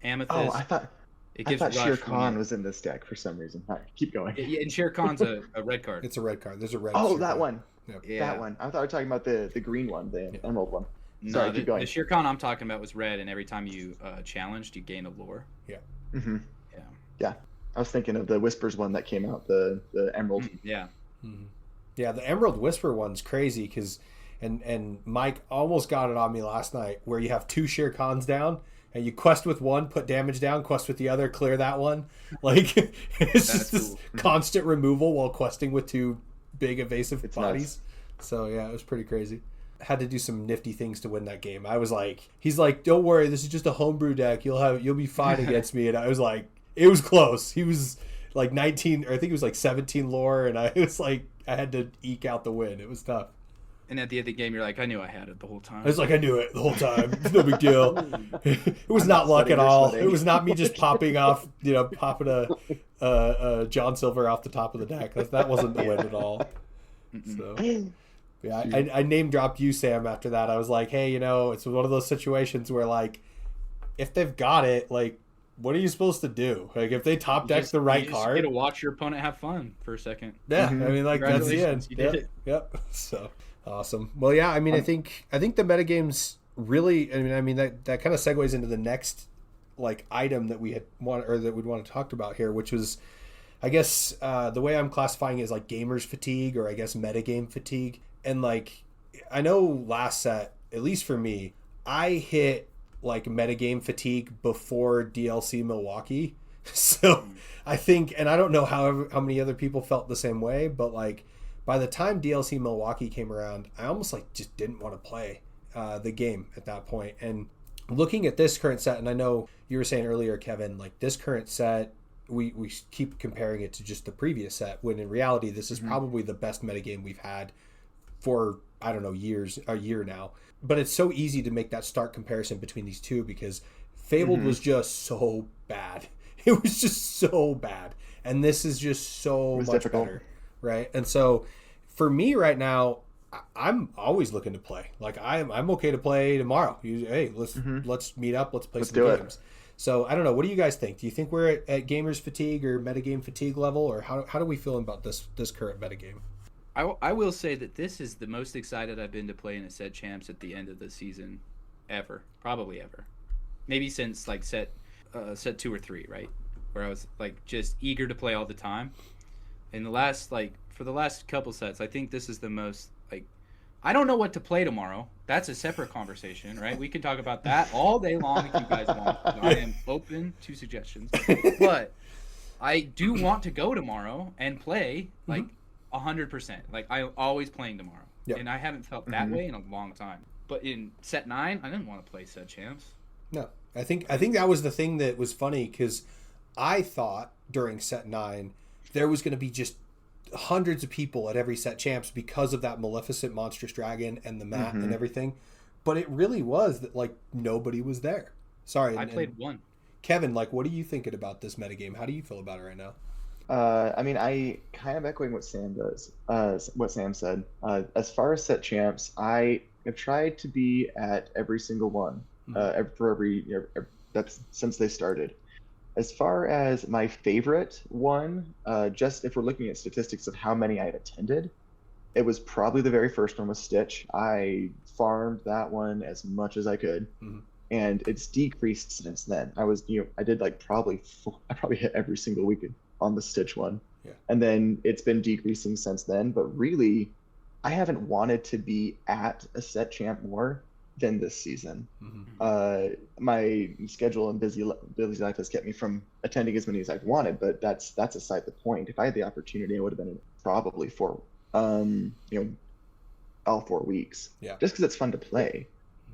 amethyst. Oh, I thought Shere Khan was in this deck for some reason. All right, keep going. Yeah, and Shere Khan's a red card. It's a red card. There's a red. Oh, Shere that Khan. one. Yep. Yeah. That one. I thought we were talking about the green one, the emerald one. Sorry, keep going. The Shere Khan I'm talking about was red, and every time you challenged, you gained a lore. Yeah. Mm-hmm. Yeah. Yeah. I was thinking of the Whispers one that came out, the emerald. Yeah. Mm-hmm. Yeah, the Emerald Whisper one's crazy because, and Mike almost got it on me last night, where you have 2 Shere Khans down, and you quest with one, put damage down, quest with the other, clear that one. Like, it's just this constant removal while questing with 2 big evasive bodies. Nuts. So yeah, it was pretty crazy. Had to do some nifty things to win that game. I was like, he's like, don't worry, this is just a homebrew deck. You'll be fine against me. And I was like, it was close. He was like 19, or I think it was like 17 lore, and I was like, I had to eke out the win. It was tough. And at the end of the game, you're like, I knew I had it the whole time. I was like, I knew it the whole time. It's no big deal. It was not luck at all. It was not me just popping a John Silver off the top of the deck. That wasn't the win at all. So, yeah, I name dropped you, Sam, after that. I was like, hey, it's one of those situations where, like, if they've got it, like, what are you supposed to do? Like, if they top deck the right card, you get to watch your opponent have fun for a second. Yeah, I mean, like, that's the end. You did it. Yep. So awesome. Well, yeah, I mean, I think the metagames really. I mean that kind of segues into the next like item that we'd want to talk about here, which was, I guess, the way I'm classifying it is like gamers fatigue, or I guess metagame fatigue. And like, I know last set, at least for me, I hit like metagame fatigue before DLC Milwaukee. So I think, and I don't know how many other people felt the same way, but like by the time DLC Milwaukee came around, I almost like just didn't want to play the game at that point. And looking at this current set, and I know you were saying earlier, Kevin, like this current set, we keep comparing it to just the previous set, when in reality this is probably the best metagame we've had for, I don't know, a year now. But it's so easy to make that stark comparison between these two, because Fabled was just so bad. It was just so bad. And this is just so much better. Right? And so for me right now, I'm always looking to play. Like I'm okay to play tomorrow. Hey, let's meet up, let's play some games. So I don't know. What do you guys think? Do you think we're at gamers fatigue or metagame fatigue level, or how do we feel about this current metagame? I will say that this is the most excited I've been to play in a set champs at the end of the season ever. Probably ever. maybe since like set 2 or 3, right? Where I was like just eager to play all the time. In the last for the last couple sets, I think this is the most like I don't know what to play tomorrow. That's a separate conversation, right? We can talk about that all day long if you guys want. I am open to suggestions. But I do want to go tomorrow and play like 100%. Like I'm always playing tomorrow. Yep. And I haven't felt that way in a long time. But in set 9, I didn't want to play set champs. No. I think that was the thing that was funny because I thought during set 9 there was going to be just hundreds of people at every set champs because of that Maleficent monstrous dragon and the mat and everything. But it really was that like nobody was there. Sorry. I played one. Kevin, like what are you thinking about this metagame? How do you feel about it right now? I mean, I kind of echoing what Sam said. As far as set champs, I have tried to be at every single one, that's since they started. As far as my favorite one, just if we're looking at statistics of how many I've attended, it was probably the very first one with Stitch. I farmed that one as much as I could, and it's decreased since then. I did like I probably hit every single weekend on the Stitch one, and then it's been decreasing since then. But really, I haven't wanted to be at a set champ more than this season. My schedule and busy life has kept me from attending as many as I've wanted, but that's aside the point. If I had the opportunity, I would have been probably for all 4 weeks, just because it's fun to play.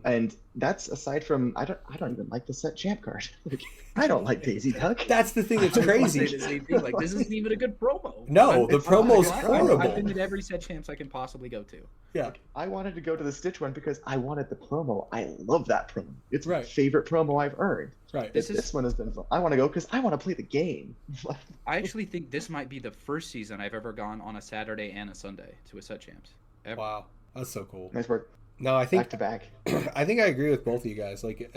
And that's aside from I don't even like the set champ card. Like, I don't like Daisy Duck. That's the thing that's crazy. The same thing. Like this isn't even a good promo. No, the promo's horrible. I've been to every set champs I can possibly go to. Yeah, like, I wanted to go to the Stitch one because I wanted the promo. I love that promo. It's my favorite promo I've earned. Right. This one has been fun. I want to go because I want to play the game. I actually think this might be the first season I've ever gone on a Saturday and a Sunday to a set champs. Ever. Wow, that's so cool. Nice work. No, I think back to back. I think I agree with both of you guys. Like,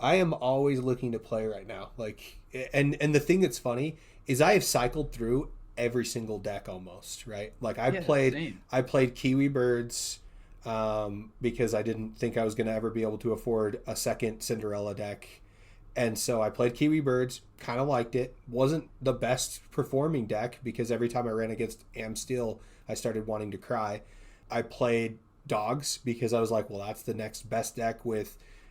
I am always looking to play right now. Like, and the thing that's funny is I have cycled through every single deck almost. Right. Like I played Kiwi Birds, because I didn't think I was going to ever be able to afford a second Cinderella deck, and so I played Kiwi Birds. Kind of liked it. Wasn't the best performing deck because every time I ran against Amsteel, I started wanting to cry. I played Dogs because I was like, well, that's the next best deck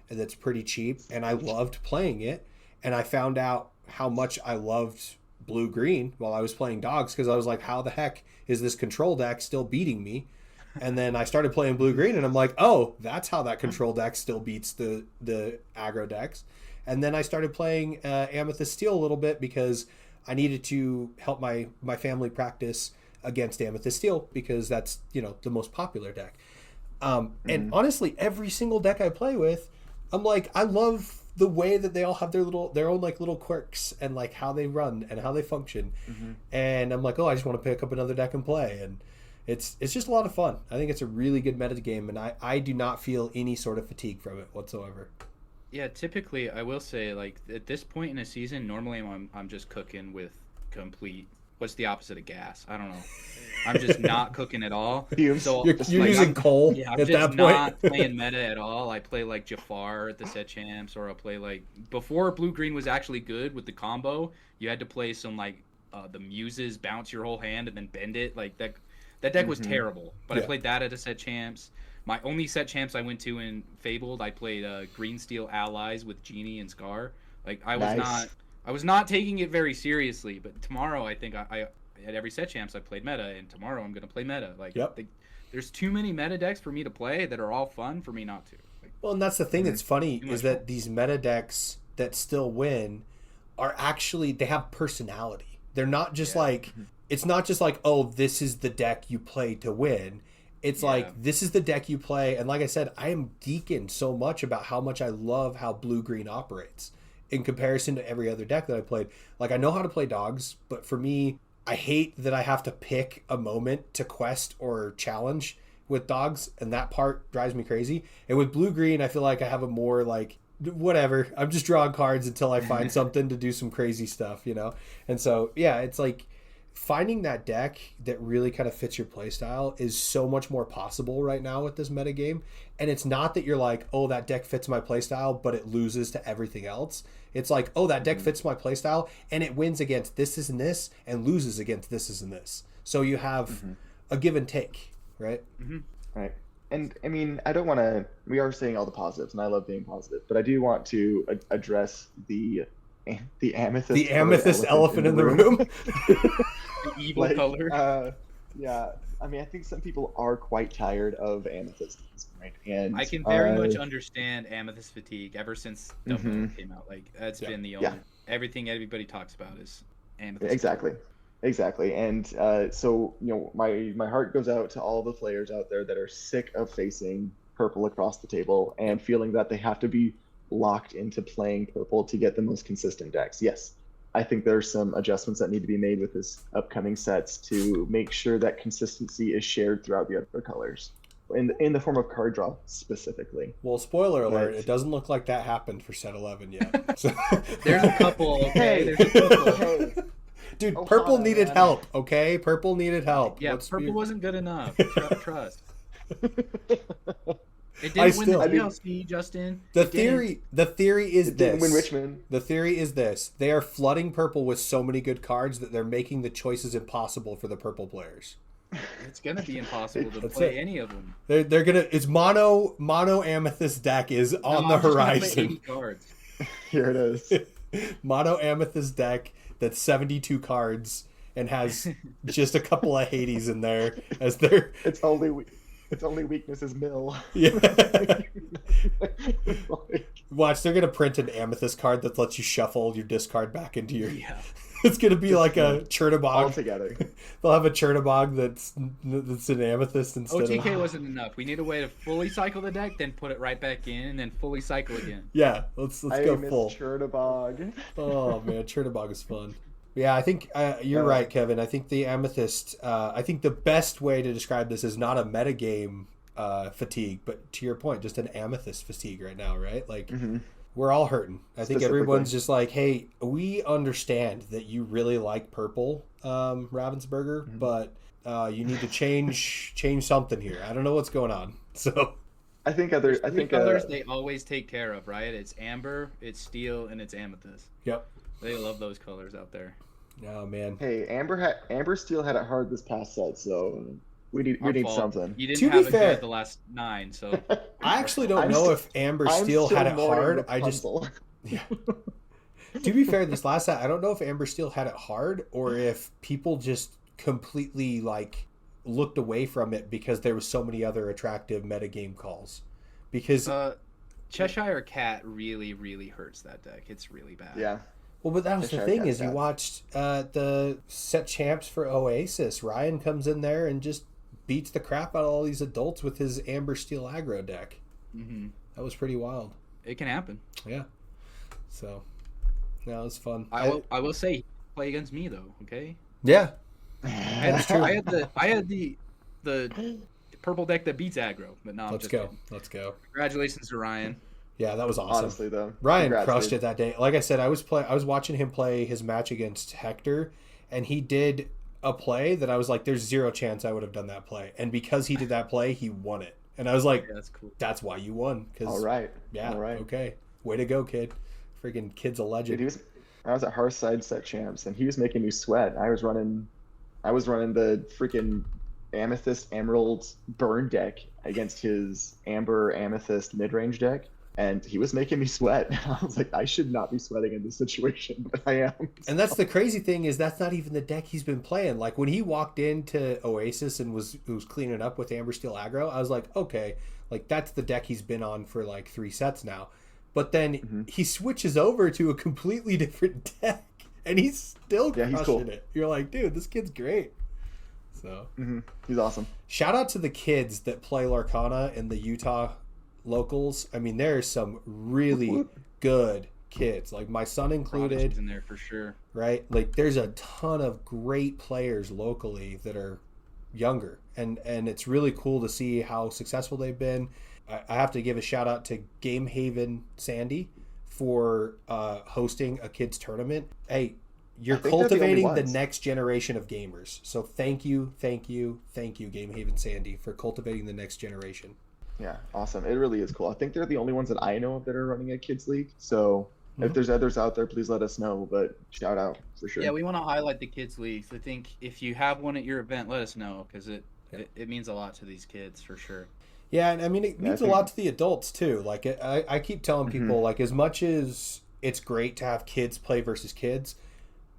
that's pretty cheap, and I loved playing it. And I found out how much I loved blue-green while I was playing Dogs because I was like, how the heck is this control deck still beating me? And then I started playing blue-green and I'm like, oh, that's how that control deck still beats the aggro decks. And then I started playing Amethyst Steel a little bit because I needed to help my family practice against Amethyst Steel because that's the most popular deck. And honestly, every single deck I play with, I'm like, I love the way that they all have their own like little quirks and like how they run and how they function. And I'm like, oh, I just want to pick up another deck and play. And it's just a lot of fun. I think it's a really good meta game, and I do not feel any sort of fatigue from it whatsoever. Yeah, typically I will say like at this point in a season, normally I'm just cooking with complete. What's the opposite of gas? I don't know. I'm just not cooking at all. So you're using coal. Yeah, I'm just not playing meta at all. I play like Jafar at the set champs, or I'll play like before blue green was actually good with the combo. You had to play some like the muses, bounce your whole hand and then bend it. Like that deck was terrible. But I played that at a set champs. My only set champs I went to in Fabled, I played Green Steel Allies with Genie and Scar. Like I was not taking it very seriously, but tomorrow I think I at every set champs I played meta, and tomorrow I'm going to play meta. Like, there's too many meta decks for me to play that are all fun for me not to. Like, well, and that's the thing that's funny is that these meta decks that still win are actually, they have personality. They're not just like, it's not just like, oh, this is the deck you play to win. It's like, this is the deck you play. And like I said, I am geeking so much about how much I love how blue-green operates in comparison to every other deck that I played. Like, I know how to play Dogs, but for me, I hate that I have to pick a moment to quest or challenge with Dogs, and that part drives me crazy. And with blue-green, I feel like I have a more like, whatever, I'm just drawing cards until I find something to do some crazy stuff, And so, yeah, it's like, finding that deck that really kind of fits your playstyle is so much more possible right now with this metagame. And it's not that you're like, oh, that deck fits my playstyle, but it loses to everything else. It's like, oh, that deck fits my playstyle, and it wins against this and this, and loses against this and this. So you have a give and take, right? Right. And I mean, I don't want to. We are saying all the positives, and I love being positive, but I do want to address the amethyst elephant in the room. The evil color. Yeah, I mean, I think some people are quite tired of amethyst at this point, and I can very much understand amethyst fatigue ever since Dumbledore came out. Like that's been the only everything everybody talks about is amethyst. Exactly. And so my heart goes out to all the players out there that are sick of facing purple across the table and feeling that they have to be locked into playing purple to get the most consistent decks. Yes, I think there's some adjustments that need to be made with this upcoming sets to make sure that consistency is shared throughout the other colors, in the form of card draw specifically. Well, spoiler alert, it doesn't look like that happened for set 11 yet. So... There's a couple, okay? There's a couple. Dude, purple needed help, okay? Purple needed help. Yeah, purple wasn't good enough. Trust. It didn't win the DLC, Justin. The theory is this. Didn't win Richmond. The theory is this. They are flooding purple with so many good cards that they're making the choices impossible for the purple players. It's gonna be impossible to play any of them. They're gonna. It's mono amethyst deck is on the horizon. 80 cards. Here it is. Mono amethyst deck that's 72 cards and has just a couple of Hades in there as their. Its only weakness is mill. Yeah. Watch, they're gonna print an amethyst card that lets you shuffle your discard back into your. Yeah. It's gonna be like a Chernobog. All together. They'll have a Chernobog that's an amethyst instead. OTK wasn't enough. We need a way to fully cycle the deck, then put it right back in, and then fully cycle again. Yeah, let's go full. Chernobog. Oh man, Chernobog is fun. Yeah, I think you're right, Kevin. I think the amethyst. I think the best way to describe this is not a metagame fatigue, but to your point, just an amethyst fatigue right now, right? Like we're all hurting. I think everyone's just like, hey, we understand that you really like purple, Ravensburger, but you need to change something here. I don't know what's going on. So I think colors they always take care of, right? It's amber, it's steel, and it's amethyst. Yep. They love those colors out there. Oh man. Hey, Amber Steel had it hard this past set, so we need something. You didn't have it good the last 9, so I actually don't know if Amber Steel had it hard. I just yeah. To be fair, this last set, I don't know if Amber Steel had it hard or if people just completely like looked away from it because there was so many other attractive metagame calls. Because Cheshire Cat really, really hurts that deck. It's really bad. Yeah. Well, but that was the thing is you watched the set champs for Oasis. Ryan comes in there and just beats the crap out of all these adults with his Amber Steel aggro deck. That was pretty wild. It can happen. Yeah. So, yeah, it was fun. I will say, play against me though. Okay. Yeah. That's true. I had the purple deck that beats aggro, but no. Let's go. Congratulations to Ryan. Yeah, that was awesome. Honestly, though, Ryan crushed it that day. Like I said, I was watching him play his match against Hector, and he did a play that I was like, "There's zero chance I would have done that play." And because he did that play, he won it. And I was like, yeah, "That's cool. That's why you won." All right. Yeah. All right. Okay. Way to go, kid. Freaking kid's a legend. Dude, I was at Hearthside set champs, and he was making me sweat. I was running the freaking Amethyst Emerald burn deck against his Amber Amethyst mid-range deck. And he was making me sweat. I was like, I should not be sweating in this situation, but I am. And that's the crazy thing is that's not even the deck he's been playing. Like when he walked into Oasis and was cleaning up with Amber Steel aggro, I was like, okay, like that's the deck he's been on for like 3 sets now. But then he switches over to a completely different deck, and he's still crushing it. You're like, dude, this kid's great. So he's awesome. Shout out to the kids that play Larcana in the Utah locals. I mean, there's some really good kids, like my son included. In there for sure, right? Like, there's a ton of great players locally that are younger, and it's really cool to see how successful they've been. I have to give a shout out to Game Haven Sandy for hosting a kids tournament. Hey, you're I think they're the only cultivating the ones. next generation of gamers. So thank you, Game Haven Sandy, for cultivating the next generation. Yeah, awesome. It really is cool. I think they're the only ones that I know of that are running a kids league. So if there's others out there, please let us know. But shout out for sure. Yeah, we want to highlight the kids leagues. I think if you have one at your event, let us know because it means a lot to these kids for sure. Yeah, and I mean it means a lot to the adults too. Like I keep telling people, like as much as it's great to have kids play versus kids,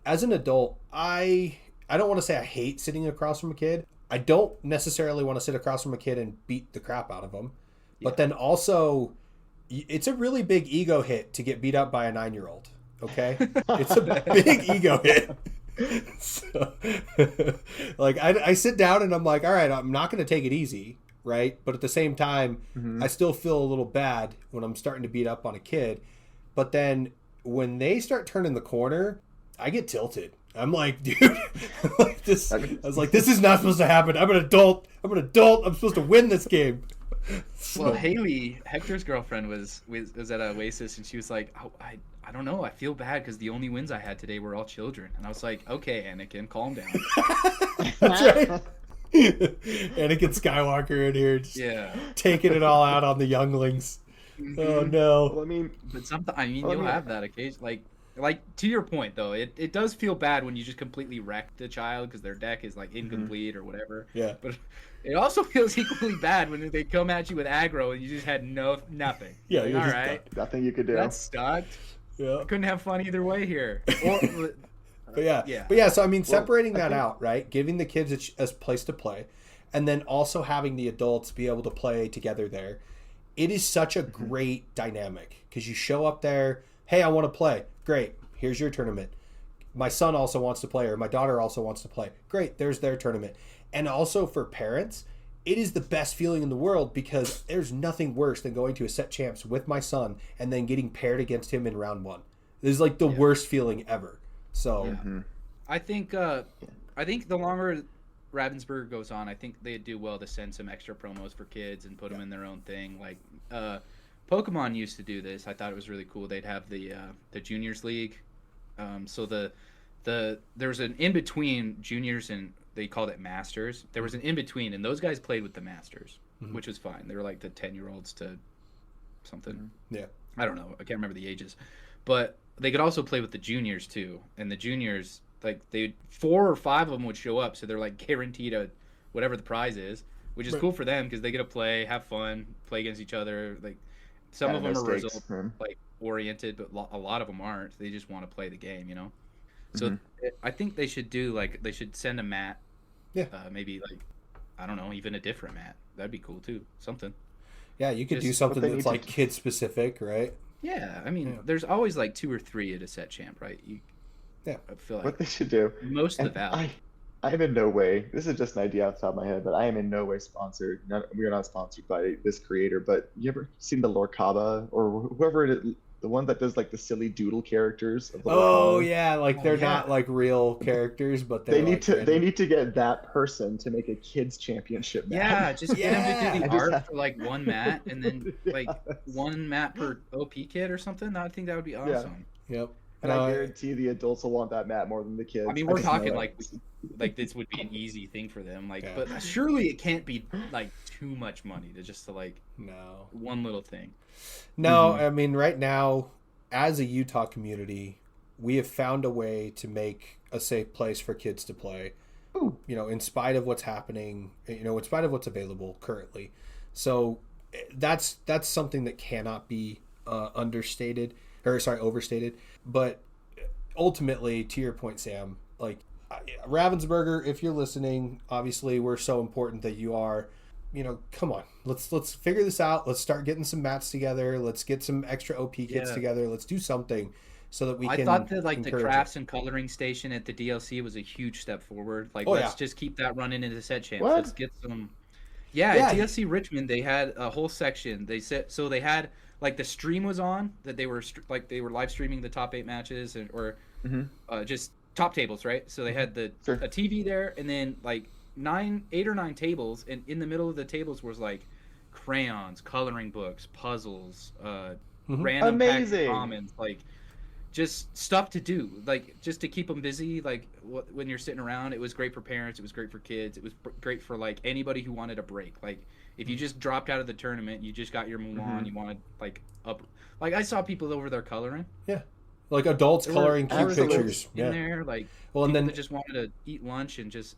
as an adult, I don't want to say I hate sitting across from a kid. I don't necessarily want to sit across from a kid and beat the crap out of them. But then also, it's a really big ego hit to get beat up by a 9-year-old. Okay? It's a big ego hit. So, like, I sit down and I'm like, all right, I'm not going to take it easy, right? But at the same time, I still feel a little bad when I'm starting to beat up on a kid. But then when they start turning the corner, I get tilted. I'm like, dude, like this. I was like, this is not supposed to happen. I'm an adult. I'm supposed to win this game. So. Well, Haley, Hector's girlfriend, was at Oasis, and she was like, oh, I don't know. I feel bad because the only wins I had today were all children. And I was like, okay, Anakin, calm down. That's right. Anakin Skywalker in here, just taking it all out on the younglings. Oh no. Well, I mean, but you'll have that occasion, like to your point though, it does feel bad when you just completely wreck the child because their deck is like incomplete or whatever. Yeah. But it also feels equally bad when they come at you with aggro and you just had nothing. Yeah. Like, all right. Nothing you could do. That sucked. Yeah. I couldn't have fun either way here. But yeah. So I mean, separating that out, right? Giving the kids a place to play, and then also having the adults be able to play together there. It is such a great dynamic because you show up there. Hey, I want to play. Great. Here's your tournament. My son also wants to play, or my daughter also wants to play. Great. There's their tournament. And also for parents, it is the best feeling in the world because there's nothing worse than going to a set champs with my son and then getting paired against him in round 1. This is like the worst feeling ever. So I think the longer Ravensburger goes on, I think they do well to send some extra promos for kids and put them in their own thing. Like Pokemon used to do this. I thought it was really cool. They'd have the Juniors League. So there was an in between Juniors and they called it Masters. There was an in between, and those guys played with the Masters, which was fine. They were like the 10-year-olds to something. Yeah, I don't know. I can't remember the ages, but they could also play with the Juniors too. And the Juniors, like 4 or 5 of them would show up, so they're like guaranteed whatever the prize is, which is cool for them because they get to play, have fun, play against each other. Like some of them are result oriented, but a lot of them aren't. They just want to play the game, you know. So I think they should they should send a mat. Yeah. Maybe like, I don't know, even a different mat. That'd be cool too. Something. Yeah, you could do something that's like kid specific, right? Yeah, I mean, there's always like 2 or 3 at a set champ, right? I feel like what they should do. Most of the value. I am in no way. This is just an idea off the top of my head, but I am in no way sponsored. We are not sponsored by this creator. But you ever seen the Lorcaba or whoever it is? The one that does like the silly doodle characters of the yeah, like they're not like real characters, but they need to get that person to make a kids championship match. Yeah, just get them to do the art for like 1 mat and then like 1 mat per OP kit or something. I think that would be awesome. Yeah. Yep. And I guarantee the adults will want that mat more than the kids. I mean, we're talking like this would be an easy thing for them. Like, but surely it can't be like too much money to like one little thing. No, I mean, right now, as a Utah community, we have found a way to make a safe place for kids to play. Ooh. You know, in spite of what's happening, in spite of what's available currently. So that's something that cannot be overstated. But ultimately, to your point, Sam, like Ravensburger, if you're listening, obviously we're so important that you are. Come on, let's figure this out. Let's start getting some mats together. Let's get some extra OP kits together. Let's do something so that we can. I thought that like the crafts and coloring station at the DLC was a huge step forward. Like let's just keep that running into set champs. What? Let's get some. At DLC Richmond they had a whole section. They had like the stream was on that they were live streaming the top 8 matches or just top tables, right? So they had a TV there and then like 8 or 9 tables, and in the middle of the tables was like crayons, coloring books, puzzles, random packs of commons, like just stuff to do, like just to keep them busy. Like when you're sitting around, it was great for parents, it was great for kids, it was great for like anybody who wanted a break. Like if you just dropped out of the tournament, you just got your Mulan, you wanted like up. Like I saw people over there coloring. Yeah, like adults coloring cute pictures in there. Like well, and then that just wanted to eat lunch and just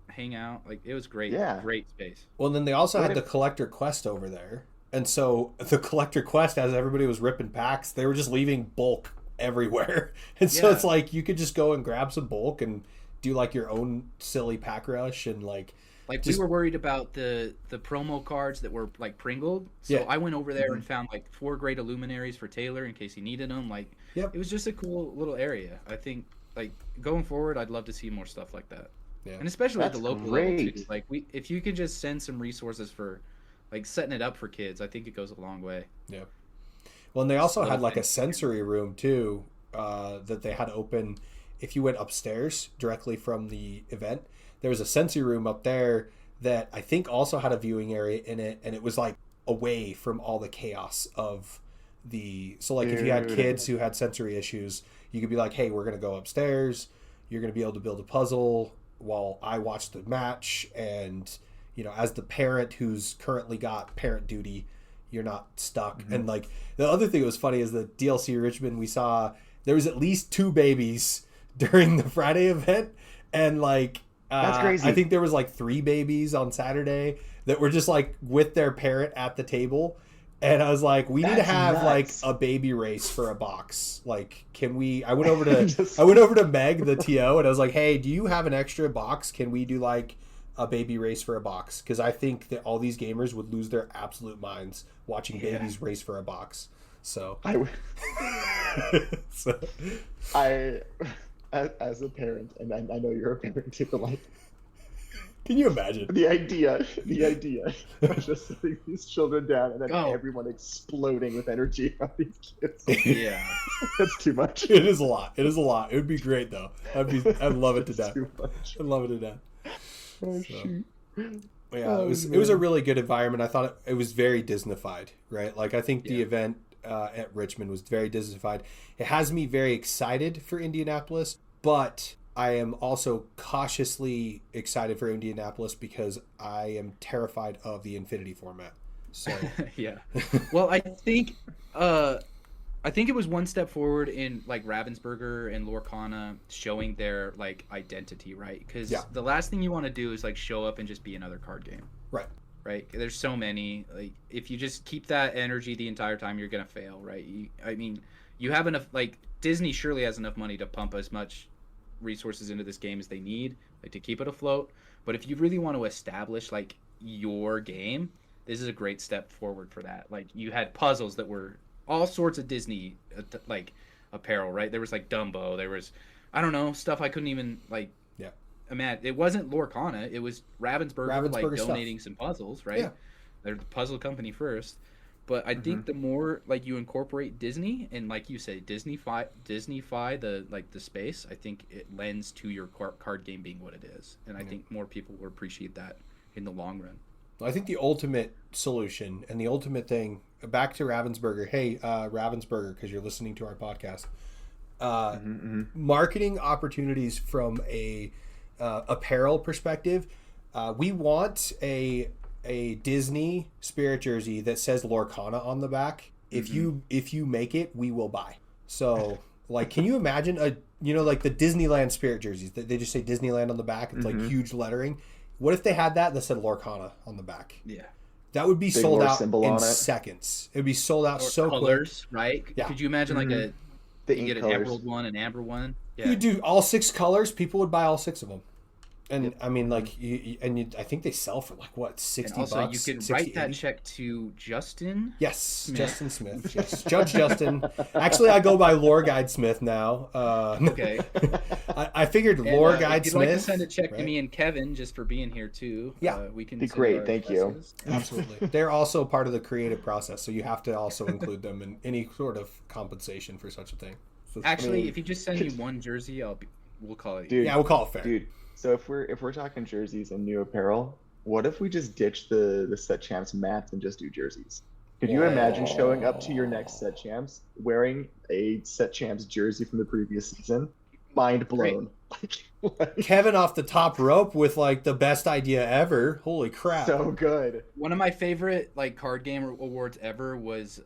hang out. Like it was great. Great space. Well, and then they also had the collector quest over there, and so the collector quest, as everybody was ripping packs, they were just leaving bulk everywhere, and so it's like you could just go and grab some bulk and do like your own silly pack rush and like we were worried about the promo cards that were like pringled, so I went over there and found like 4 great illuminaries for Taylor in case he needed them. Like it was just a cool little area. I think like going forward, I'd love to see more stuff like that. And especially at the local level too. Like if you could just send some resources for like setting it up for kids, I think it goes a long way. Well, and they also had like a sensory room too, that they had open. If you went upstairs directly from the event, there was a sensory room up there that I think also had a viewing area in it, and it was like away from all the chaos of the. So like if you had kids who had sensory issues, you could be like, hey, we're gonna go upstairs. You're gonna be able to build a puzzle while I watch the match, and you know, as the parent who's currently got parent duty, you're not stuck. And like the other thing that was funny is the DLC Richmond, we saw there was at least 2 babies during the Friday event, and like that's crazy. I think there was like 3 babies on Saturday that were just like with their parent at the table, and I was like, we need to have like a baby race for a box. Like, can we? I went over to Meg, the TO, and I was like, hey, do you have an extra box? Can we do like a baby race for a box? Because I think that all these gamers would lose their absolute minds watching babies race for a box. So as a parent, and I know you're a parent too, but like, can you imagine the idea of just sitting these children down and then everyone exploding with energy on these kids? That's too much. It is a lot. It would be great though. I'd love it to death. I'd love it to death. Shoot. Yeah, it was a really good environment. I thought it was very Disneyfied, right? Like I think the event at Richmond was very Disneyfied. It has me very excited for Indianapolis, but I am also cautiously excited for Indianapolis because I am terrified of the Infinity format. So well, I think it was one step forward in like Ravensburger and Lorcana showing their like identity, right? Because the last thing you want to do is like show up and just be another card game, right? There's so many. Like if you just keep that energy the entire time, you're gonna fail, right? You have enough. Like Disney surely has enough money to pump as much resources into this game as they need, like to keep it afloat. But if you really want to establish like your game, this is a great step forward for that. Like you had puzzles that were all sorts of Disney like apparel, right? There was like Dumbo, there was I don't know, stuff I couldn't even like imagine. It wasn't Lorcana, it was Ravensburger like donating some puzzles, right? They're the puzzle company first. But I think the more like you incorporate Disney and like you say Disneyfy the like the space, I think it lends to your card game being what it is. And I think more people will appreciate that in the long run. I think the ultimate solution and the ultimate thing, back to Ravensburger. Hey, Ravensburger, because you're listening to our podcast. Marketing opportunities from a apparel perspective. We want a Disney Spirit jersey that says Lorcana on the back. If you make it, we will buy. So like, can you imagine like the Disneyland Spirit jerseys? They just say Disneyland on the back. It's like huge lettering. What if they had that said Lorcana on the back? Yeah. That would be sold out in seconds. It would be sold out so colors, quick. Right? Yeah. Could you imagine like you get an emerald one, an amber one? Yeah. You do all 6 colors, people would buy all 6 of them. And I mean, like, I think they sell for like what, $60. And also, you could write that check to Justin. Yes, Smith. Justin Smith. Yes, Judge Justin. Actually, I go by Lore Guide Smith now. Okay. I figured Lore Guide Smith. If you'd like to send a check to me and Kevin just for being here too. Yeah, we can. Be great. Thank you. Absolutely. They're also part of the creative process, so you have to also include them in any sort of compensation for such a thing. So, actually, if you just send me one jersey, we'll call it. Dude, yeah, we'll call it fair. Dude. So if we're talking jerseys and new apparel, what if we just ditch the set champs mats and just do jerseys? Could you imagine showing up to your next set champs wearing a set champs jersey from the previous season? Mind blown. Kevin off the top rope with like the best idea ever. Holy crap. So good. One of my favorite like card game awards ever was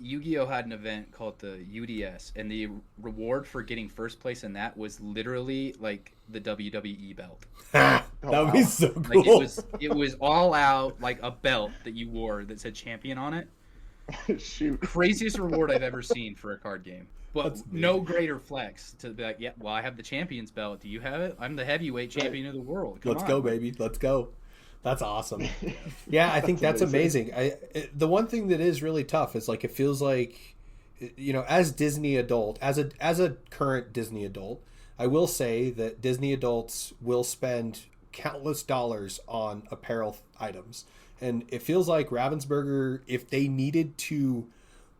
Yu-Gi-Oh had an event called the UDS, and the reward for getting first place in that was literally like the WWE belt. That would be so cool. Like it was all out, like a belt that you wore that said champion on it. Shoot. Craziest reward I've ever seen for a card game. But no greater flex to be like, yeah, well, I have the champion's belt. Do you have it? I'm the heavyweight champion of the world. Come Let's on. go, baby. Let's go. That's awesome. Yeah, I think that's amazing. The one thing that is really tough is like it feels like, you know, as Disney adult, as a current Disney adult, I will say that Disney adults will spend countless dollars on apparel items, and it feels like Ravensburger, if they needed to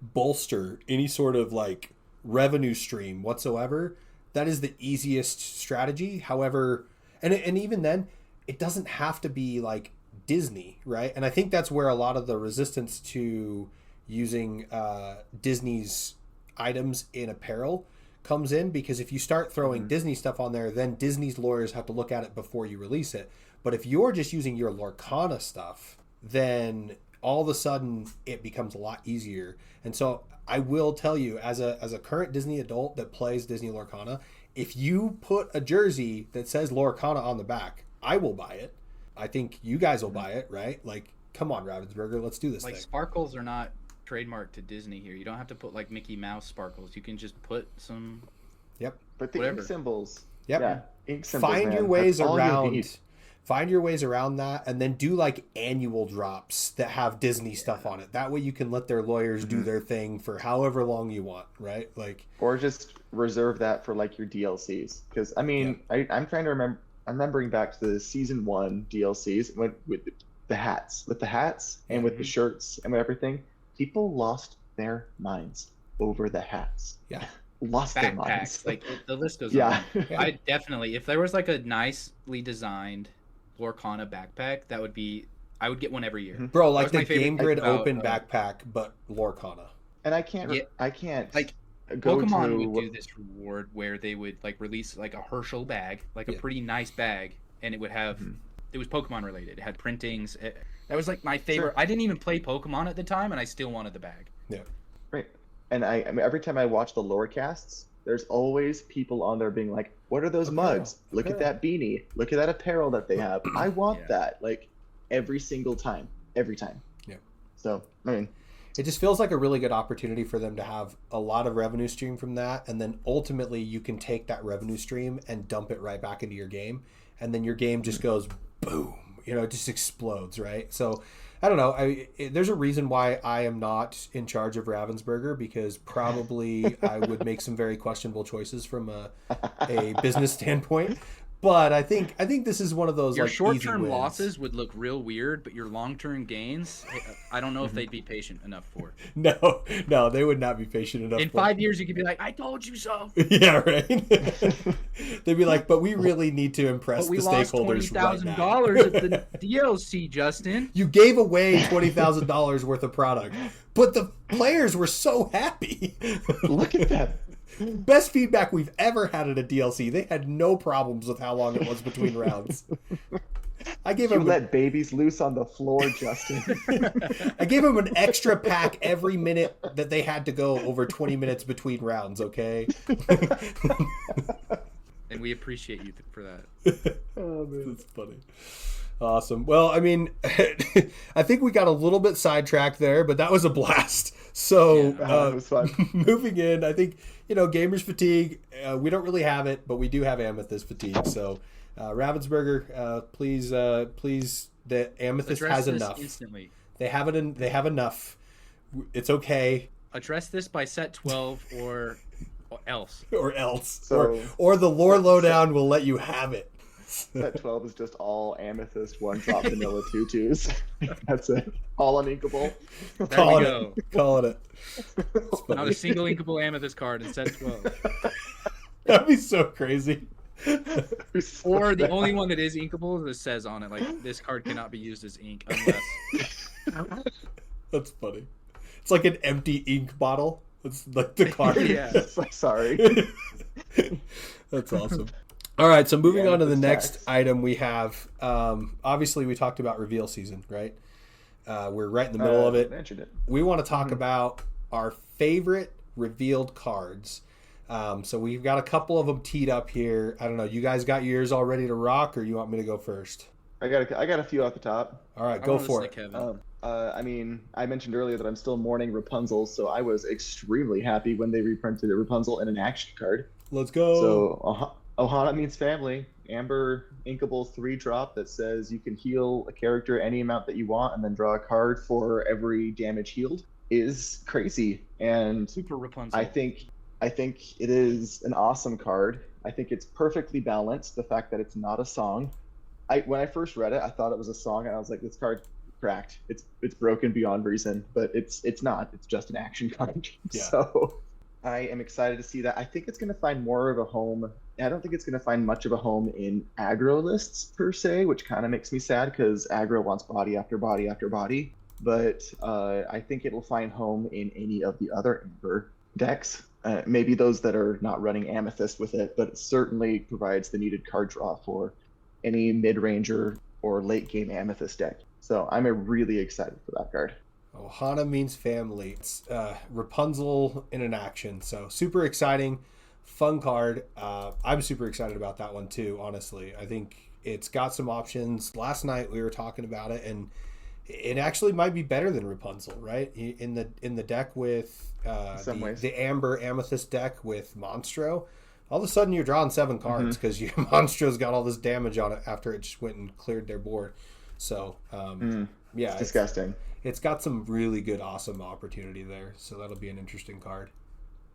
bolster any sort of like revenue stream whatsoever, that is the easiest strategy. However, and even then, it doesn't have to be like Disney, right? And I think that's where a lot of the resistance to using Disney's items in apparel comes in, because if you start throwing Disney stuff on there, then Disney's lawyers have to look at it before you release it. But if you're just using your Lorcana stuff, then all of a sudden it becomes a lot easier. And so I will tell you, as a current Disney adult that plays Disney Lorcana, if you put a jersey that says Lorcana on the back, I will buy it. I think you guys will buy it, right? Like, come on, Ravensburger, let's do this like thing. Sparkles are not trademarked to Disney here. You don't have to put like Mickey Mouse sparkles. You can just put some. Yep. But the ink symbols. Yep. Yeah, ink symbols. Find man. your ways That's all you around. need. Find your ways around that, and then do like annual drops that have Disney stuff on it. That way you can let their lawyers do their thing for however long you want, right? Like, or just reserve that for like your DLCs. Because I mean, I'm trying to remember. I'm remembering back to the season 1 DLCs with the hats, and with the shirts and with everything. People lost their minds over the hats. Yeah. Lost their minds. Like the list goes Yeah. on. I definitely, if there was like a nicely designed Lorcana backpack, I would get one every year. bro, like That was the my favorite Game Grid thing about, Open backpack, but Lorcana. And I can't like go Pokemon to would do this reward where they would like release like a Herschel bag, like a pretty nice bag, and it would have it was Pokemon related. It had printings. That was like my favorite. Sure. I didn't even play Pokemon at the time, and I still wanted the bag. Yeah. right. And I mean, every time I watch the lore casts, there's always people on there being like, "What are those mugs? Look at that beanie. Look at that apparel that they have. I want that." Like every single time, every time. Yeah. So I mean, it just feels like a really good opportunity for them to have a lot of revenue stream from that, and then ultimately you can take that revenue stream and dump it right back into your game, and then your game just goes boom, you know, it just explodes, right? So I don't know, there's a reason why I am not in charge of Ravensburger, because probably I would make some very questionable choices from a business standpoint. But I think this is one of those Your like short-term easy wins. losses would look real weird, but your long-term gains, I don't know if they'd be patient enough for. No, they would not be patient enough. In 5 years, you could be like, "I told you so." Yeah, right. They'd be like, "But we really need to impress But we the lost stakeholders right now." $20,000 at the DLC, Justin. You gave away $20,000 worth of product, but the players were so happy. look at that. Best feedback we've ever had at a DLC. They had no problems with how long it was between rounds. I gave him let babies loose on the floor, Justin. I gave him an extra pack every minute that they had to go over 20 minutes between rounds, okay? And we appreciate you for that. Oh, man. That's funny. Awesome. Well, I mean, I think we got a little bit sidetracked there, but that was a blast. So, it was fun. Moving in, I think, you know, gamers fatigue, we don't really have it, but we do have amethyst fatigue. So, Ravensburger, please, the amethyst Address has this enough. instantly. They have it. They have enough. It's okay. Address this by set 12 or else. Or else. So- or the lore lowdown will let you have it. That 12 is just all amethyst, one drop vanilla tutus. That's it. All uninkable. There Calling we go. it. Calling it. It's Not funny. a single inkable amethyst card in set 12. That'd be so crazy. Or the only one that is inkable that says on it, like, this card cannot be used as ink unless... That's funny. It's like an empty ink bottle. It's like the card. Yeah. Sorry. That's awesome. All right, so moving on to the next text. item we have. Obviously, we talked about reveal season, right? We're right in the middle of it. Mentioned it. We want to talk about our favorite revealed cards. So we've got a couple of them teed up here. I don't know. You guys got yours all ready to rock, or you want me to go first? I got a few off the top. All right, I go wanna for say it. Kevin. I mean, I mentioned earlier that I'm still mourning Rapunzel, so I was extremely happy when they reprinted Rapunzel in an action card. Let's go. So Ohana means family. Amber Inkable 3-drop that says you can heal a character any amount that you want and then draw a card for every damage healed is crazy. And Super Rapunzel. I think it is an awesome card. I think it's perfectly balanced. The fact that it's not a song. When I first read it, I thought it was a song, and I was like, this card cracked. It's broken beyond reason, but it's not. It's just an action card. Yeah. So I am excited to see that. I think it's going to find more of a home. I don't think it's going to find much of a home in aggro lists per se, which kind of makes me sad because aggro wants body after body after body. But I think it will find home in any of the other Amber decks. Maybe those that are not running Amethyst with it, but it certainly provides the needed card draw for any mid-ranger or late-game Amethyst deck. So I'm really excited for that card. Ohana means family. It's Rapunzel in an action. So super exciting, fun card. I'm super excited about that one too, honestly. I think it's got some options. Last night we were talking about it, and it actually might be better than Rapunzel, right? In the deck with the Amber Amethyst deck with Monstro. All of a sudden you're drawing 7 cards because your Monstro's got all this damage on it after it just went and cleared their board. So, yeah. It's disgusting. It's got some really good, awesome opportunity there. So that'll be an interesting card.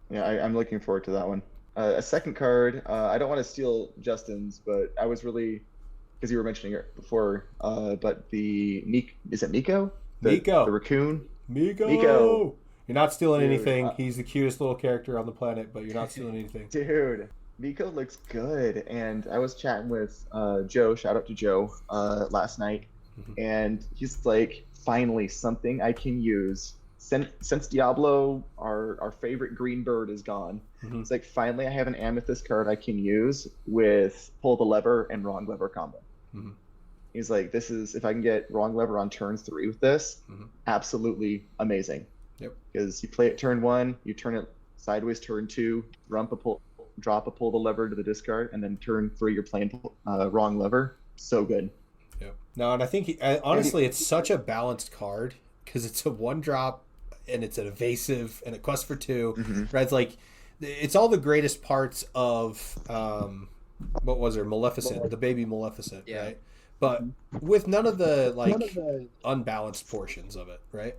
Yeah, I'm looking forward to that one. A second card, I don't want to steal Justin's, but I was really, because you were mentioning it before, but is it Miko? Miko. The raccoon? Miko! You're not stealing Dude, anything. He's the cutest little character on the planet, but you're not stealing anything. Dude, Miko looks good. And I was chatting with Joe, shout out to Joe, last night. And he's like, finally, something I can use. Since Diablo, our favorite green bird, is gone. It's like, finally I have an Amethyst card I can use with pull the lever and wrong lever combo. He's like, this is, if I can get wrong lever on turn 3 with this, absolutely amazing. Yep. Because you play it turn 1, you turn it sideways turn 2, drop a pull the lever to the discard, and then turn 3 you're playing wrong lever. So good. Yep. No, and I think honestly it's such a balanced card because it's a 1-drop and it's an evasive and a quest for 2. Right? It's like it's all the greatest parts of what was her Maleficent, the baby Maleficent, right? But with none of the unbalanced portions of it, right?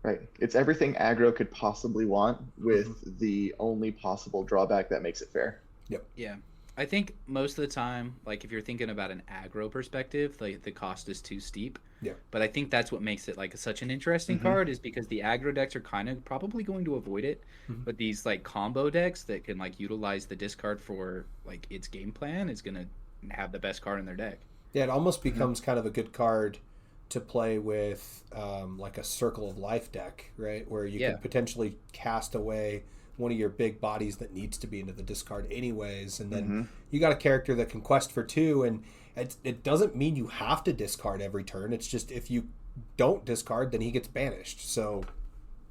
Right. It's everything aggro could possibly want with the only possible drawback that makes it fair. Yep. Yeah. I think most of the time, like if you're thinking about an aggro perspective, like the cost is too steep. Yeah. But I think that's what makes it like such an interesting card is because the aggro decks are kind of probably going to avoid it. But these like combo decks that can like utilize the discard for like its game plan is going to have the best card in their deck. Yeah, it almost becomes kind of a good card to play with like a Circle of Life deck, right? Where you can potentially cast away one of your big bodies that needs to be into the discard anyways, and then you got a character that can quest for 2, and it doesn't mean you have to discard every turn. It's just if you don't discard, then he gets banished. So,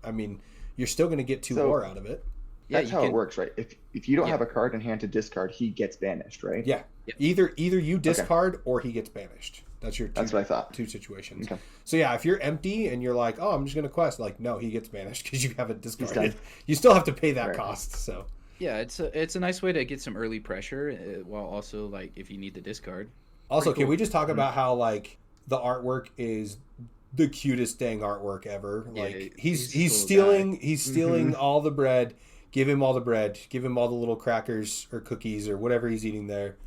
I mean, you're still going to get 2 more out of it. That's how it works, right? If you don't have a card in hand to discard, he gets banished, right? Yeah. Either you discard or he gets banished. That's what I thought. 2 situations. Okay. So yeah, if you're empty and you're like, oh, I'm just going to quest, like, no, he gets banished because you haven't discarded. You still have to pay that cost. So yeah, it's a nice way to get some early pressure while also like if you need the discard. Also, can we just talk about how like the artwork is the cutest dang artwork ever? Like he's stealing all the bread. Give him all the bread. Give him all the little crackers or cookies or whatever he's eating there.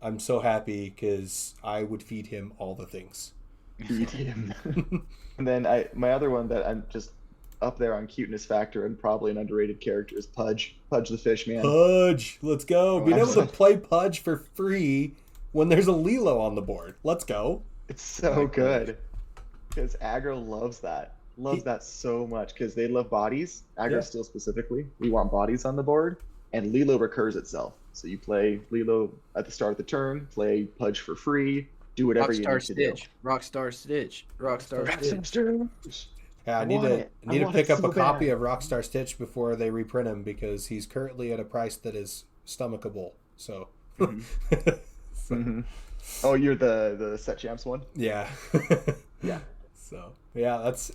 I'm so happy because I would feed him all the things. Feed him. And then my other one that I'm just up there on cuteness factor and probably an underrated character is Pudge. Pudge the fish, man. Pudge. Let's go. Being able to play Pudge for free when there's a Lilo on the board. Let's go. It's so good. Because aggro loves that. loves that so much because they love bodies. Aggro Yeah. Steel specifically. We want bodies on the board, and Lilo recurs itself. So you play Lilo at the start of the turn, play Pudge for free, do whatever you Rockstar need to do. Stitch, Rockstar Stitch, Rockstar Stitch. Yeah, I need to pick up a copy of Rockstar Stitch before they reprint him because he's currently at a price that is stomachable. So, Mm-hmm. Oh, you're the set champs one? Yeah. Yeah. So yeah, that's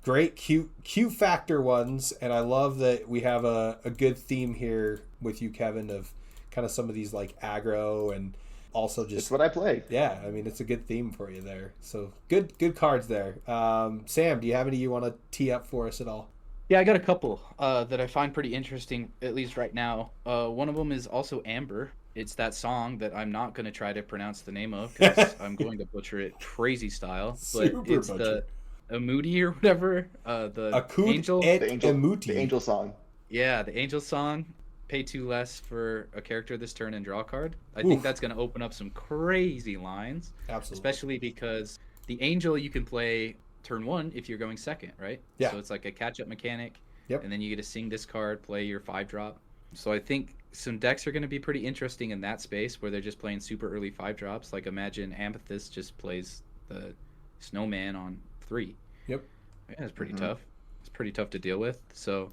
great Q factor ones, and I love that we have a good theme here with you, Kevin, of kind of some of these like aggro and also just It's what I play. Yeah, it's a good theme for you there. So good cards there. Sam, do you have any you want to tee up for us at all? Yeah, I got a couple that I find pretty interesting, at least right now. One of them is also Amber. It's that song that I'm not going to try to pronounce the name of because I'm going to butcher it crazy style. But it's the Amudi or whatever. The angel. The angel song. Yeah, the angel song. Pay 2 less for a character this turn and draw a card. I think that's going to open up some crazy lines. Absolutely. Especially because the angel you can play turn 1 if you're going second, right? Yeah. So it's like a catch-up mechanic. Yep. And then you get to sing this card, play your 5-drop. So I think some decks are going to be pretty interesting in that space where they're just playing super early 5-drops. Like imagine Amethyst just plays the Snowman on 3. Yep. Yeah, it's pretty tough. It's pretty tough to deal with. So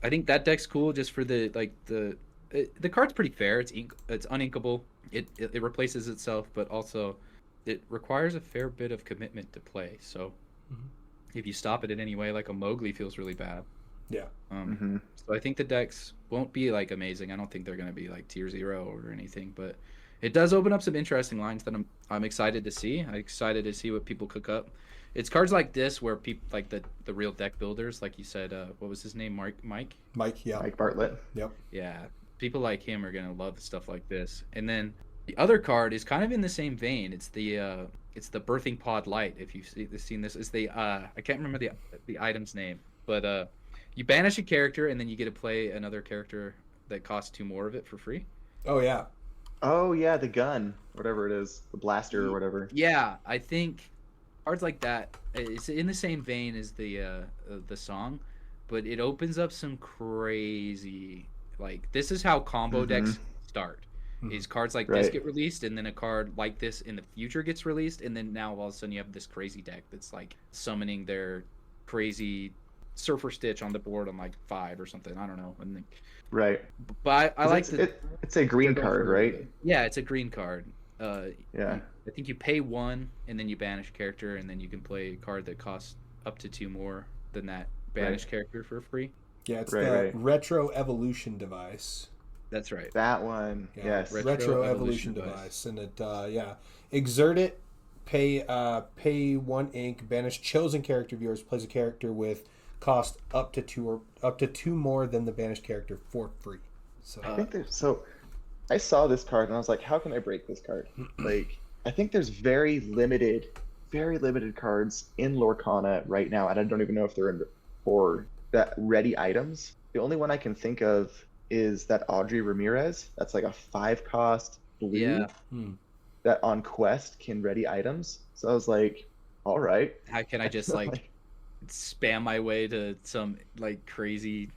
I think that deck's cool just for the card's pretty fair. It's uninkable. It replaces itself, but also it requires a fair bit of commitment to play. So if you stop it in any way, like a Mowgli feels really bad. Yeah. So I think the decks won't be like amazing. I don't think they're going to be like tier 0 or anything, but it does open up some interesting lines that I'm excited to see. I'm excited to see what people cook up. It's cards like this where people like the real deck builders, like you said, what was his name? Mike, yeah. Mike Bartlett. Yep. Yeah. People like him are going to love stuff like this. And then the other card is kind of in the same vein. It's the Birthing Pod Light. If you've seen this, it's the I can't remember the item's name, but you banish a character and then you get to play another character that costs 2 more of it for free. Oh yeah. Oh yeah, the gun, whatever it is, the blaster or whatever. Yeah, I think cards like that, it's in the same vein as the song, but it opens up some crazy, like, this is how combo decks start. Is cards like this get released, and then a card like this in the future gets released, and then now all of a sudden you have this crazy deck that's like summoning their crazy Surfer Stitch on the board on like 5 or something. I don't know. Right. But I like it's a green card, right? Yeah, it's a green card. Yeah. I think you pay 1 and then you banish a character, and then you can play a card that costs up to 2 more than that banished character for free. Yeah, it's the Retro Evolution device. That's right. That one. Yeah, yes. Retro Evolution device. And it exert it, pay 1 ink, banish chosen character of yours, plays a character with cost up to 2 more than the banished character for free. So I saw this card and I was like, how can I break this card? Like, I think there's very limited cards in Lorcana right now, and I don't even know if they're in for that ready items. The only one I can think of is that Audrey Ramirez. That's like a 5-cost blue that on quest can ready items. So I was like, all right. How can I just like spam my way to some like crazy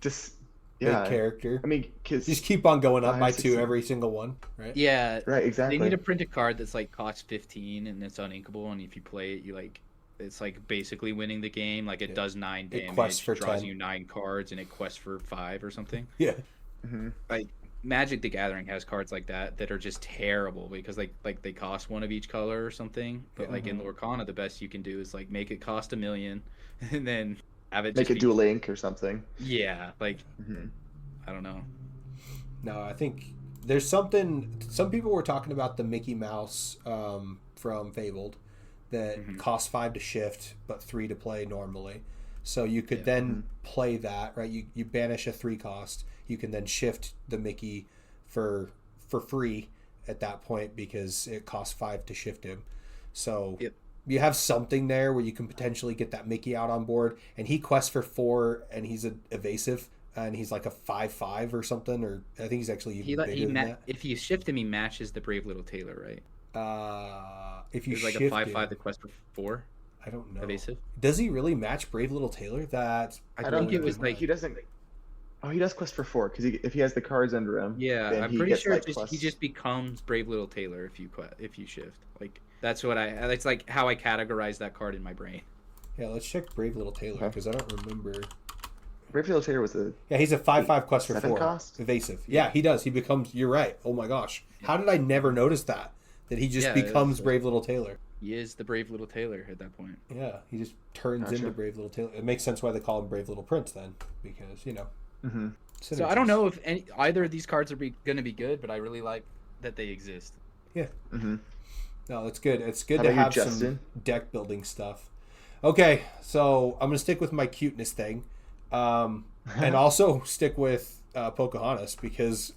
big character? I mean, because just keep on going up by 2 every single one, right? Yeah, right, exactly. They need to print a card that's like costs 15 and it's uninkable, and if you play it, you like it's like basically winning the game. Like it does 9 damage, it quests for draws 10. you 9 cards, and it quests for 5 or something. Yeah. Like Magic the Gathering has cards like that are just terrible because like they cost 1 of each color or something. But like in Lorcana, the best you can do is like make it cost 1 million and then have it make it do a link or something. Yeah, like I don't know. No, I think there's something. Some people were talking about the Mickey Mouse from Fabled that costs 5 to shift but 3 to play normally. So you could then play that, right? You banish a 3 cost. You can then shift the Mickey for free at that point because it costs 5 to shift him. So you have something there where you can potentially get that Mickey out on board, and he quests for 4, and he's an evasive, and he's like a 5/5 or something, or I think he's actually even bigger than that. If you shift him, he matches the Brave Little Tailor, right? If you like shift a 5/5 that quest for 4. I don't know. Evasive. Does he really match Brave Little Taylor? That I think it was like he doesn't. Oh, he does quest for 4 because if he has the cards under him. Yeah, then I'm he pretty gets, sure like, he just becomes Brave Little Taylor if you shift. Like that's what that's like how I categorize that card in my brain. Yeah, let's check Brave Little Taylor because I don't remember. Brave Little Taylor was he's a 5/5 quest for 7 4. cost? Evasive. Yeah, he does. He becomes. You're right. Oh my gosh, how did I never notice that? That he just becomes Brave Little Taylor. He is the Brave Little Taylor at that point. Yeah, he just turns into Brave Little Taylor. It makes sense why they call him Brave Little Prince then, because Mm-hmm. So I don't know if either of these cards are going to be good, but I really like that they exist. Yeah. Mm-hmm. No, it's good. It's good How to about you, have some Justin? deck building stuff. Okay, so I'm gonna stick with my cuteness thing, and also stick with Pocahontas because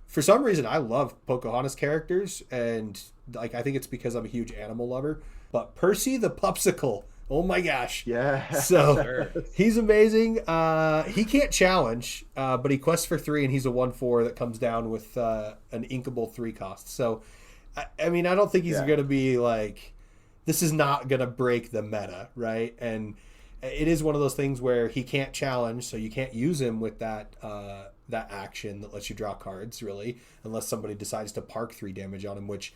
for some reason, I love Pocahontas characters, and like I think it's because I'm a huge animal lover. But Percy the Pupsicle, oh my gosh, Yeah. So he's amazing. He can't challenge, but he quests for 3, and he's a 1/4 that comes down with an inkable 3 cost. So, I mean, I don't think he's going to be like, this is not going to break the meta, right? And it is one of those things where he can't challenge, so you can't use him with that action that lets you draw cards, really, unless somebody decides to park 3 damage on him, which...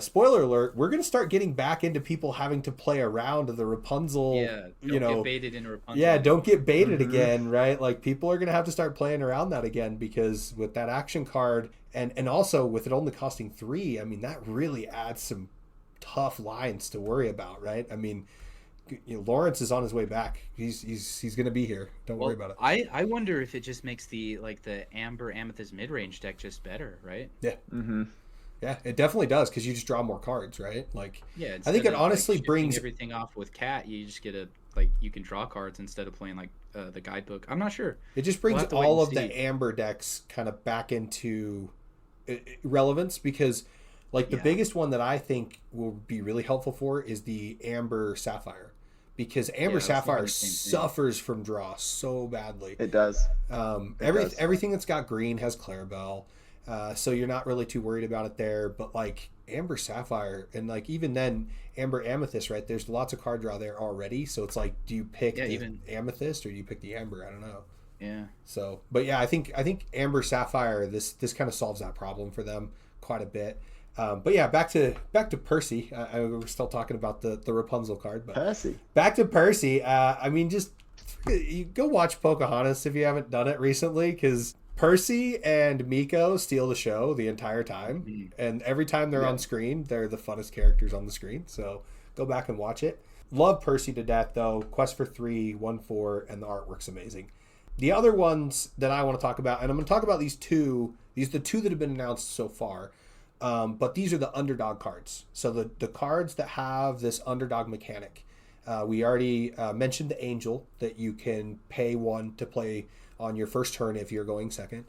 spoiler alert, we're going to start getting back into people having to play around the Rapunzel. Yeah, get baited into Rapunzel. Yeah, don't get baited again, right? Like, people are going to have to start playing around that again because with that action card and also with it only costing 3, I mean, that really adds some tough lines to worry about, right? I mean, Lawrence is on his way back. He's going to be here. Don't worry about it. I wonder if it just makes the Amber Amethyst mid-range deck just better, right? Yeah. Mm-hmm. Yeah, it definitely does because you just draw more cards, right? Like, yeah, I think it honestly brings everything off with Cat. You just get you can draw cards instead of playing the guidebook. I'm not sure. It just brings all of the Amber decks kind of back into relevance because, like, the biggest one that I think will be really helpful for is the Amber Sapphire because Amber Sapphire suffers from draw so badly. It does. Everything that's got green has Clarabelle. So you're not really too worried about it there, but like Amber Sapphire and like even then Amber Amethyst, right? There's lots of card draw there already, so it's like, do you pick the Amethyst or do you pick the Amber? I don't know. Yeah. So, but yeah, I think Amber Sapphire this kind of solves that problem for them quite a bit. But yeah, back to Percy. We're still talking about the Rapunzel card, but Percy. Back to Percy. I mean, just you go watch Pocahontas if you haven't done it recently, because Percy and Miko steal the show the entire time, and every time they're on screen, they're the funnest characters on the screen. So go back and watch it. Love Percy to death, though. Quest for 3, 1/4, and the artwork's amazing. The other ones that I want to talk about, and I'm going to talk about these are the 2 that have been announced so far, but these are the underdog cards. So the cards that have this underdog mechanic. We already mentioned the Angel, that you can pay 1 to play on your first turn if you're going second.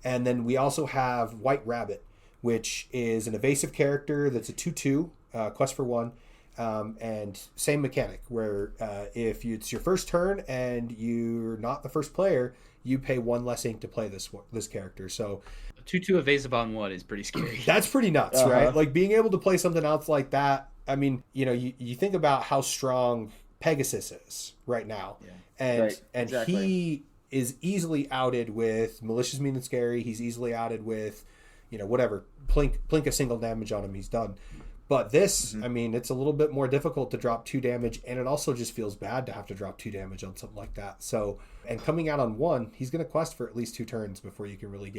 And then we also have White Rabbit, which is an evasive character that's a 2/2, quest for 1, and same mechanic, where if it's your first turn and you're not the first player, you pay 1 less ink to play this character. So 2/2 evasive on 1 is pretty scary. That's pretty nuts, right? Like, being able to play something else like that, I mean, you think about how strong Pegasus is right now. Yeah. And he is easily outed with Malicious, Mean, and Scary. He's easily outed with, whatever. Plink a single damage on him, he's done. But this, I mean, it's a little bit more difficult to drop 2 damage, and it also just feels bad to have to drop 2 damage on something like that. So, and coming out on 1, he's going to quest for at least 2 turns before you can really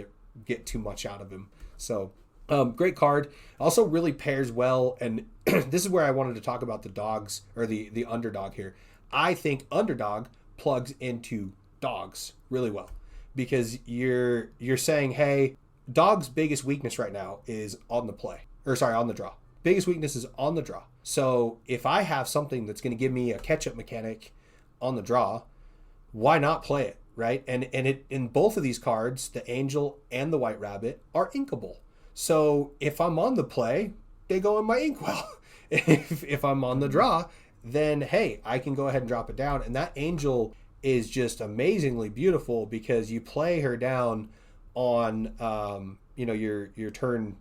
get too much out of him. So, great card. Also really pairs well, and this is where I wanted to talk about the dogs, or the underdog here. I think underdog plugs into dogs really well, because you're saying, hey, dog's biggest weakness right now is on the draw. Biggest weakness is on the draw. So if I have something that's going to give me a catch-up mechanic on the draw, why not play it, right? And it in both of these cards, the Angel and the White Rabbit, are inkable. So if I'm on the play, they go in my inkwell. If I'm on the draw, then hey, I can go ahead and drop it down. And that Angel is just amazingly beautiful, because you play her down on your turn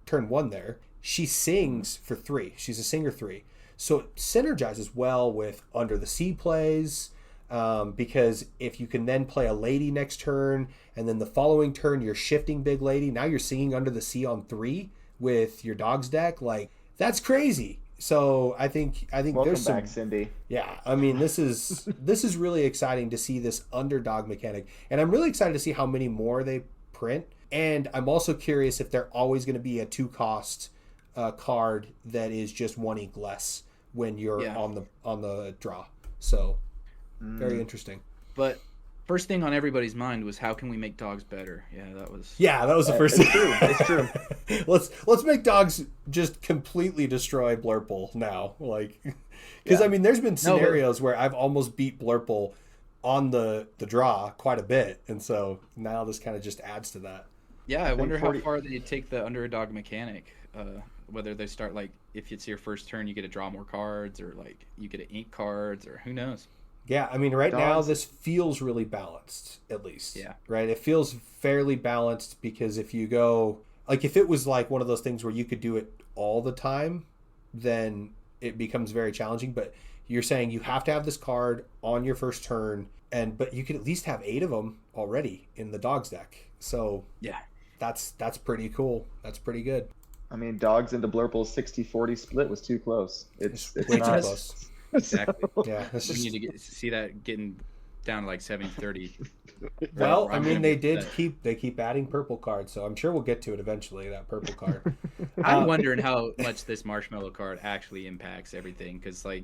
1 there. She sings for 3. She's a singer 3. So it synergizes well with Under the Sea plays, because if you can then play a lady next turn, and then the following turn you're shifting big lady, now you're singing Under the Sea on 3 with your dogs deck, like that's crazy. So I think Welcome there's some back, Cindy. Yeah, I mean this is really exciting to see this underdog mechanic, and I'm really excited to see how many more they print. And I'm also curious if they're always going to be a 2-cost card that is just 1 ink less when you're on the draw. So very interesting. But first thing on everybody's mind was, how can we make dogs better? That was the first thing. It's true. Let's make dogs just completely destroy Blurple now, like, because I mean there's been scenarios where I've almost beat Blurple on the draw quite a bit, and so now this kind of just adds to that. I wonder how far they take the underdog mechanic. Whether they start, like, if it's your first turn, you get to draw more cards, or like you get to ink cards, or who knows. Yeah, I mean, right now this feels really balanced, at least. Yeah. Right? It feels fairly balanced, because if you go, like, if it was like one of those things where you could do it all the time, then it becomes very challenging. But you're saying you have to have this card on your first turn, but you could at least have 8 of them already in the dogs deck. So yeah, that's pretty cool. That's pretty good. I mean, dogs into Blurple's 60-40 split was too close. It's way not too close. Exactly. Yeah, that's We need to see that getting down to like 70-30. Well, I mean, they keep adding purple cards, so I'm sure we'll get to it eventually. That purple card. I'm wondering how much this marshmallow card actually impacts everything, because like,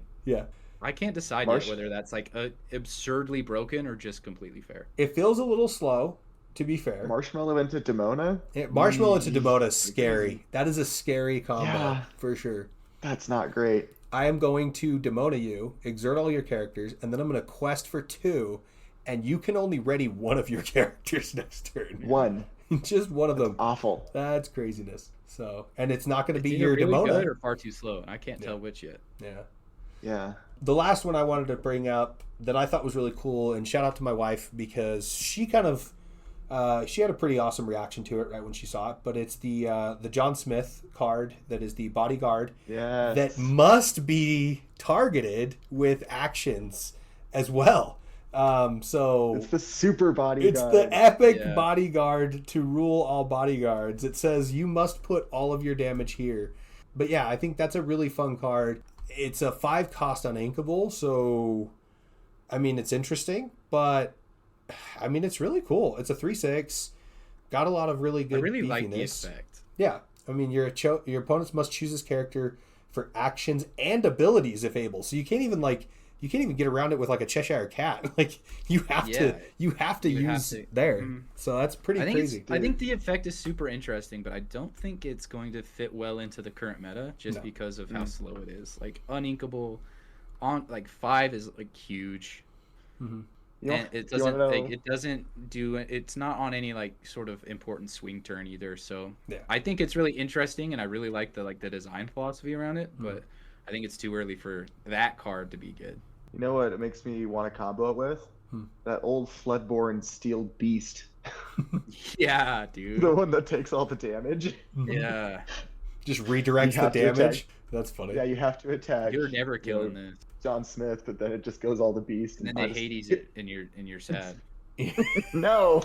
I can't decide yet whether that's like absurdly broken or just completely fair. It feels a little slow, to be fair. Marshmallow into Demona? Marshmallow into Demona is scary. That is a scary combo for sure. That's not great. I am going to Demona you, exert all your characters, and then I'm going to quest for 2, and you can only ready one of your characters next turn. One. Just one of them. Awful. That's craziness. So, and it's not going to be either your really Demona. Good or far too slow. I can't tell which yet. Yeah. The last one I wanted to bring up that I thought was really cool, and shout out to my wife, because she kind of she had a pretty awesome reaction to it right when she saw it. But it's the John Smith card that is the bodyguard that must be targeted with actions as well. So it's the super bodyguard. It's the epic bodyguard to rule all bodyguards. It says you must put all of your damage here. But yeah, I think that's a really fun card. It's a 5-cost uninkable, so I mean it's interesting, but I mean it's really cool. It's a 3/6, got a lot of really good. I really beefiness. Like the effect. Yeah, I mean your opponents must choose this character for actions and abilities if able. So you can't even get around it with like a Cheshire cat. Like you have to use there. So that's pretty crazy. I think the effect is super interesting, but I don't think it's going to fit well into the current meta just because of how slow it is. Like uninkable on like 5 is like huge. Mm-hmm. And it doesn't it's not on any like sort of important swing turn either. So I think it's really interesting, and I really like the design philosophy around it, but I think it's too early for that card to be good. You know what it makes me want to combo it with? That old Floodborn Steel Beast. Yeah, dude. The one that takes all the damage. Yeah. Just redirects the damage. That's funny. Yeah, you have to attack. You're never killing this. John Smith, but then it just goes all the beast. And then they Hades it, and you're sad. No.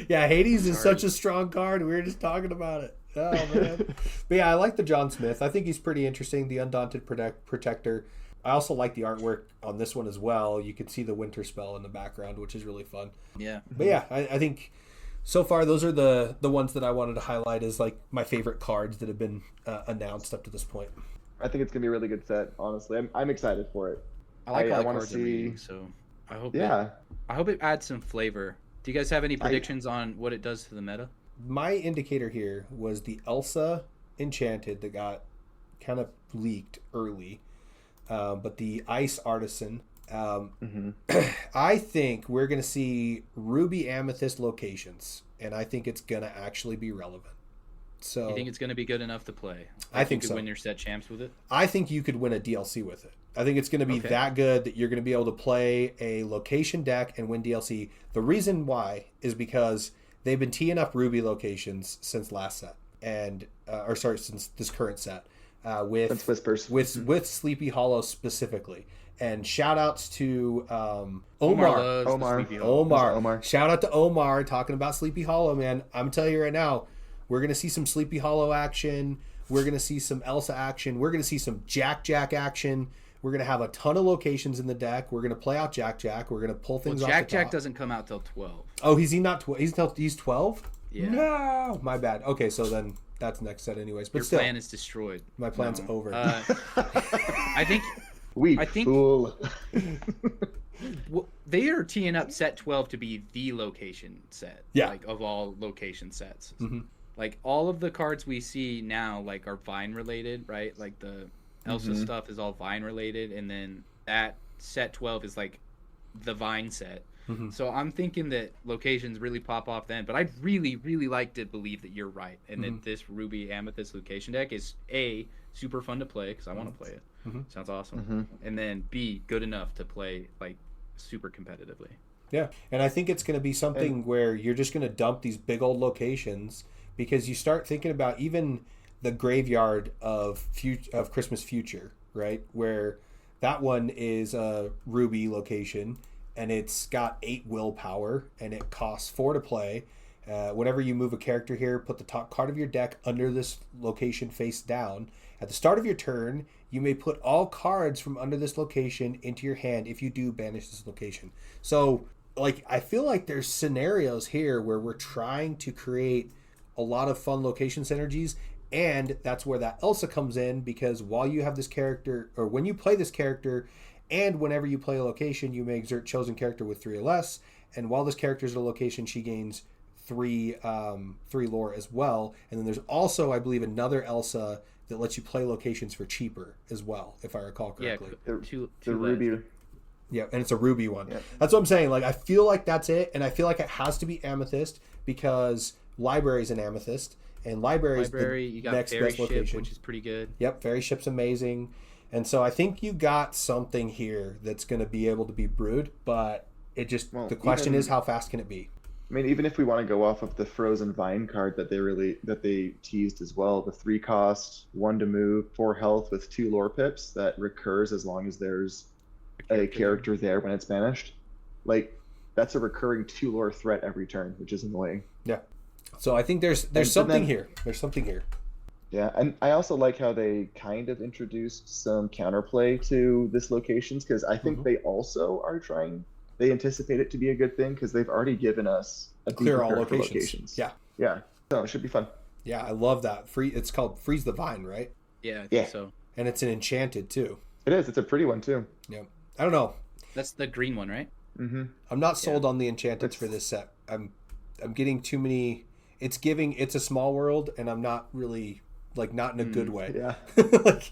Yeah, Hades is such a strong card. We were just talking about it. Oh man. But yeah, I like the John Smith. I think he's pretty interesting. The Undaunted Protector. I also like the artwork on this one as well. You can see the Winterspell in the background, which is really fun. Yeah. But yeah, I think so far those are the ones that I wanted to highlight as like my favorite cards that have been announced up to this point. I think it's gonna be a really good set. Honestly, I'm excited for it. I like all the want cards to see. reading, so I hope. I hope it adds some flavor. Do you guys have any predictions on what it does to the meta? My indicator here was the Elsa Enchanted that got kind of leaked early, but the Ice Artisan. I think we're going to see Ruby Amethyst locations, and I think it's going to actually be relevant. So you think it's going to be good enough to play? I think you could so. Win your set champs with it. I think you could win a DLC with it. I think it's going to be that good that you're going to be able to play a location deck and win DLC. The reason why is because they've been teeing up Ruby locations since last set, and since this current set. That's Whispers. with Sleepy Hollow specifically. And shout outs to Omar loves the Omar. Sleepy Hollow. Omar. Shout out to Omar talking about Sleepy Hollow, man. I'm telling you right now, we're going to see some Sleepy Hollow action. We're going to see some Elsa action. We're going to see some Jack action. We're going to have a ton of locations in the deck. We're going to play out Jack. We're going to pull things off the top. Jack doesn't come out till 12. Oh, he's not 12? He's 12? Yeah. No, my bad. Okay, so then that's next set anyways. But Your still, plan is destroyed. my plan's over. I think Fool. they are teeing up set 12 to be the location set. Yeah. Like of all location sets. Mm-hmm. Like all of the cards we see now like are Vine related, right? Like the Elsa stuff is all Vine related, and then that set 12 is like the Vine set. Mm-hmm. So I'm thinking that locations really pop off then, but I'd really, really like to believe that you're right, and that this Ruby Amethyst location deck is A, super fun to play because I want to play it. Sounds awesome. And then B, good enough to play like super competitively. Yeah, and I think it's going to be something where you're just going to dump these big old locations, because you start thinking about even the graveyard of Christmas Future, right? Where that one is a Ruby location, and it's got 8 willpower, and it costs 4 to play. Whenever you move a character here, put the top card of your deck under this location face down. At the start of your turn, you may put all cards from under this location into your hand. If you do, banish this location. So, like, I feel like there's scenarios here where we're trying to create a lot of fun location synergies, and that's where that Elsa comes in, because while you have this character, or when you play this character, and whenever you play a location, you may exert chosen character with 3 or less, and while this character is at a location, she gains 3 lore as well. And then there's also, I believe, another Elsa that lets you play locations for cheaper as well, if I recall correctly. Yeah, the Ruby. Yeah, and it's a Ruby one. Yeah. That's what I'm saying. Like, I feel like that's it, and I feel like it has to be Amethyst, because Library's an Amethyst, and Library's you got next Fairy best Ship, location, which is pretty good. Yep, Fairy Ship's amazing. And so I think you got something here that's going to be able to be brewed, but the question is, how fast can it be? I mean, even if we want to go off of the Frozen Vine card that they teased as well, the 3 cost, 1 to move, 4 health with 2 lore pips that recurs as long as there's a character there when it's banished. Like, that's a recurring 2 lore threat every turn, which is annoying. Yeah. So I think there's something here. There's something here. Yeah, and I also like how they kind of introduced some counterplay to this locations, because I think they also are they anticipate it to be a good thing, because they've already given us a clear all locations. Yeah. So it should be fun. Yeah, I love that. It's called Freeze the Vine, right? Yeah, I think so. And it's an enchanted too. It is. It's a pretty one too. Yeah. I don't know. That's the green one, right? Mm-hmm. I'm not sold on the enchanteds for this set. I'm getting too many. It's a small world, and I'm not really, like, not in a good way. Yeah.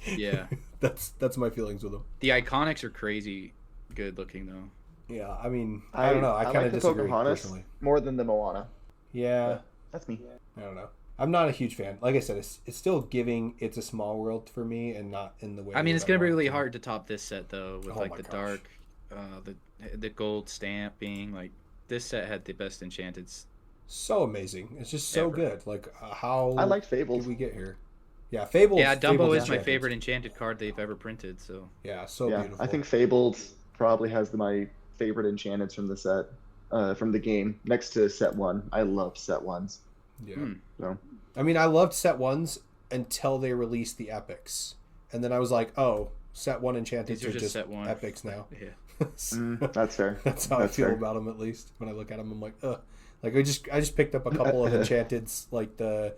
Yeah. That's my feelings with them. The iconics are crazy good looking though. Yeah, I mean, I don't know. I kind of like disagree the Pocahontas personally. more than the Moana. Yeah. That's me. I don't know. I'm not a huge fan. Like I said, it's still giving It's a Small World for me, and not in the way. I mean, it's gonna be really hard to top this set though, with like the gosh. dark, the gold stamping. Like this set had the best enchanteds. So amazing. It's just so good. Like how I liked Fabled. did we get here? Yeah, Fabled. Yeah, Dumbo Fabled's is my enchanted. favorite enchanted card they've ever printed. So Yeah, so Yeah, beautiful. I think Fabled probably has my favorite enchantments from the set, from the game, next to set 1. I love set 1s. Yeah. So I mean, I loved set 1s until they released the epics, and then I was like, oh, set 1 enchanted These are are just just set 1. epics now. yeah. that's fair. That's how I feel about them, at least when I look at them. I'm like, ugh. Like I just picked up a couple of enchanteds, like the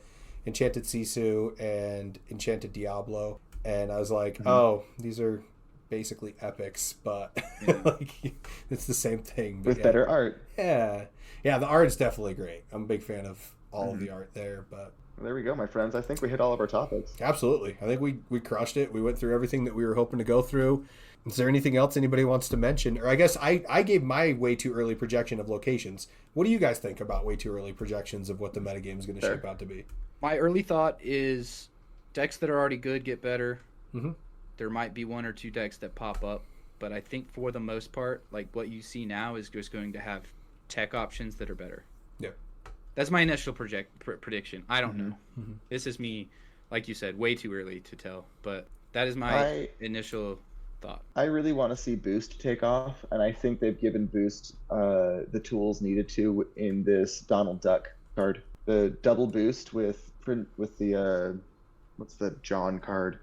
Enchanted Sisu and Enchanted Diablo, and I was like, oh, these are basically epics, but like it's the same thing but With better art. Yeah, the art's definitely great. I'm a big fan of all of the art there, but There we go, my friends. I think we hit all of our topics. absolutely, I think we crushed it. We went through everything that we were hoping to go through. Is there anything else anybody wants to mention? Or I guess I gave my way too early projection of locations. What do you guys think about way too early projections of what the metagame is going to shape out to be? My early thought is decks that are already good get better. Mhm. There might be 1 or 2 decks that pop up, but I think for the most part, like what you see now is just going to have tech options that are better. Yeah. That's my initial prediction. I don't know. Mhm. This is me like you said, way too early to tell. But that is my initial thought. I really want to see Boost take off, and I think they've given Boost the tools needed to in this Donald Duck card. The double Boost with the what's the John card?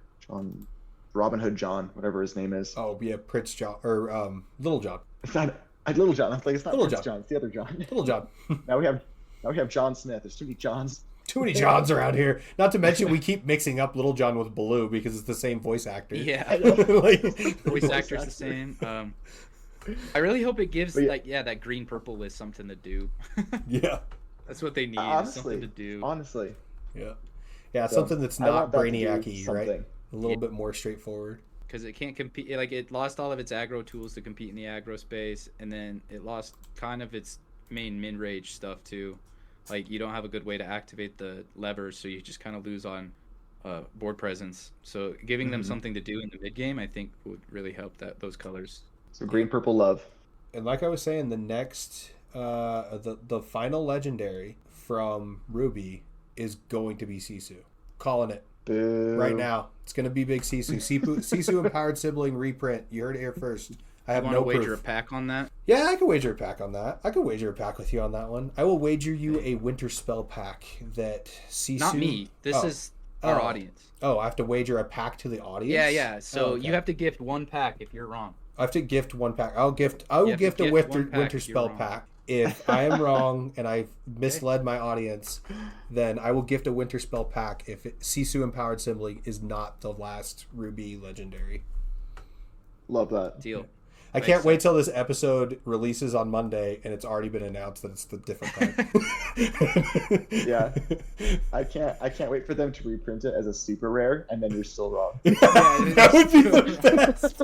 Robin Hood John, whatever his name is. Oh yeah, Prince John or Little John. It's not Little John. I'm like, it's not Little Prince John. It's the other John. Little John. Now we have John Smith. There's too many Johns. Too many Johns around here. Not to mention, we keep mixing up Little John with Baloo because it's the same voice actor. Yeah, like, voice actor's the same. I really hope it gives that green purple list something to do. Yeah, that's what they need. Something to do. Honestly. Yeah, so something that's not Brainiac-y, right? A little bit more straightforward. Because it can't compete. Like, it lost all of its aggro tools to compete in the aggro space, and then it lost kind of its main min-rage stuff too. Like, you don't have a good way to activate the levers, so you just kind of lose on board presence. So giving them something to do in the mid game, I think, would really help those colors. So green, purple, love. And like I was saying, the next the final legendary from Ruby is going to be Sisu. Calling it. Boo. Right now. It's going to be big Sisu. Sisu Empowered Sibling reprint. You heard it here first. I have no wager proof. A pack on that? Yeah, I can wager a pack on that. I can wager a pack with you on that one. I will wager you a Winterspell pack that Sisu... Not me. This is our audience. Oh, I have to wager a pack to the audience? Yeah. So you have to gift one pack if you're wrong. I have to gift one pack. I will gift a Winterspell pack. If I am wrong and I've misled my audience, then I will gift a Winterspell pack if Sisu Empowered Sibling is not the last Ruby legendary. Love that. Deal. I can't wait till this episode releases on Monday and it's already been announced that it's the different card. Yeah. I can't wait for them to reprint it as a super rare and then you're still wrong. That would be the best.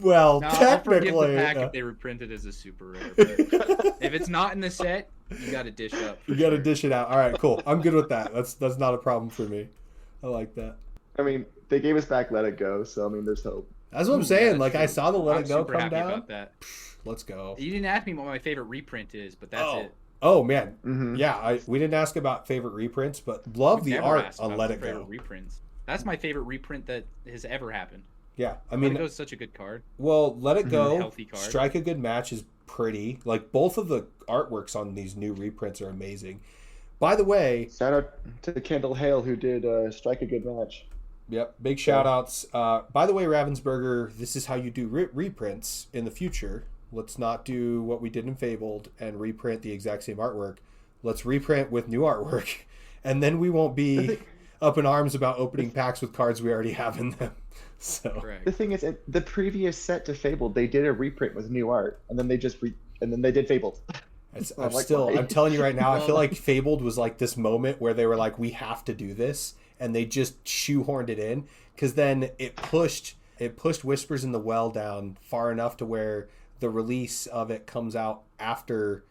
Well, technically, I'll forgive the pack if they reprint it as a super rare. But if it's not in the set, you got to dish up. You got to dish it out. All right, cool. I'm good with that. That's not a problem for me. I like that. I mean, they gave us back Let It Go, so I mean, there's hope. That's what I'm saying. Like, I saw the Let It Go come down. About that. Let's go. You didn't ask me what my favorite reprint is, but that's it. Oh man, yeah. We didn't ask about favorite reprints, but love the art on Let It Go. Reprints. That's my favorite reprint that has ever happened. Yeah, I mean, Let It Go is such a good card. Well, Let It Go, healthy card. Strike a Good Match is pretty. Like, both of the artworks on these new reprints are amazing. By the way, shout out to Kendall Hale who did Strike a Good Match. Yep, big shout outs. By the way, Ravensburger, this is how you do reprints in the future. Let's not do what we did in Fabled and reprint the exact same artwork. Let's reprint with new artwork, and then we won't be up in arms about opening packs with cards we already have in them. So Correct. The thing is, the previous set to Fabled, they did a reprint with new art, and then they just and then they did Fabled. I'm telling you right now, I feel like Fabled was like this moment where they were like, we have to do this, and they just shoehorned it in, because then it pushed Whispers in the Well down far enough to where the release of it comes out after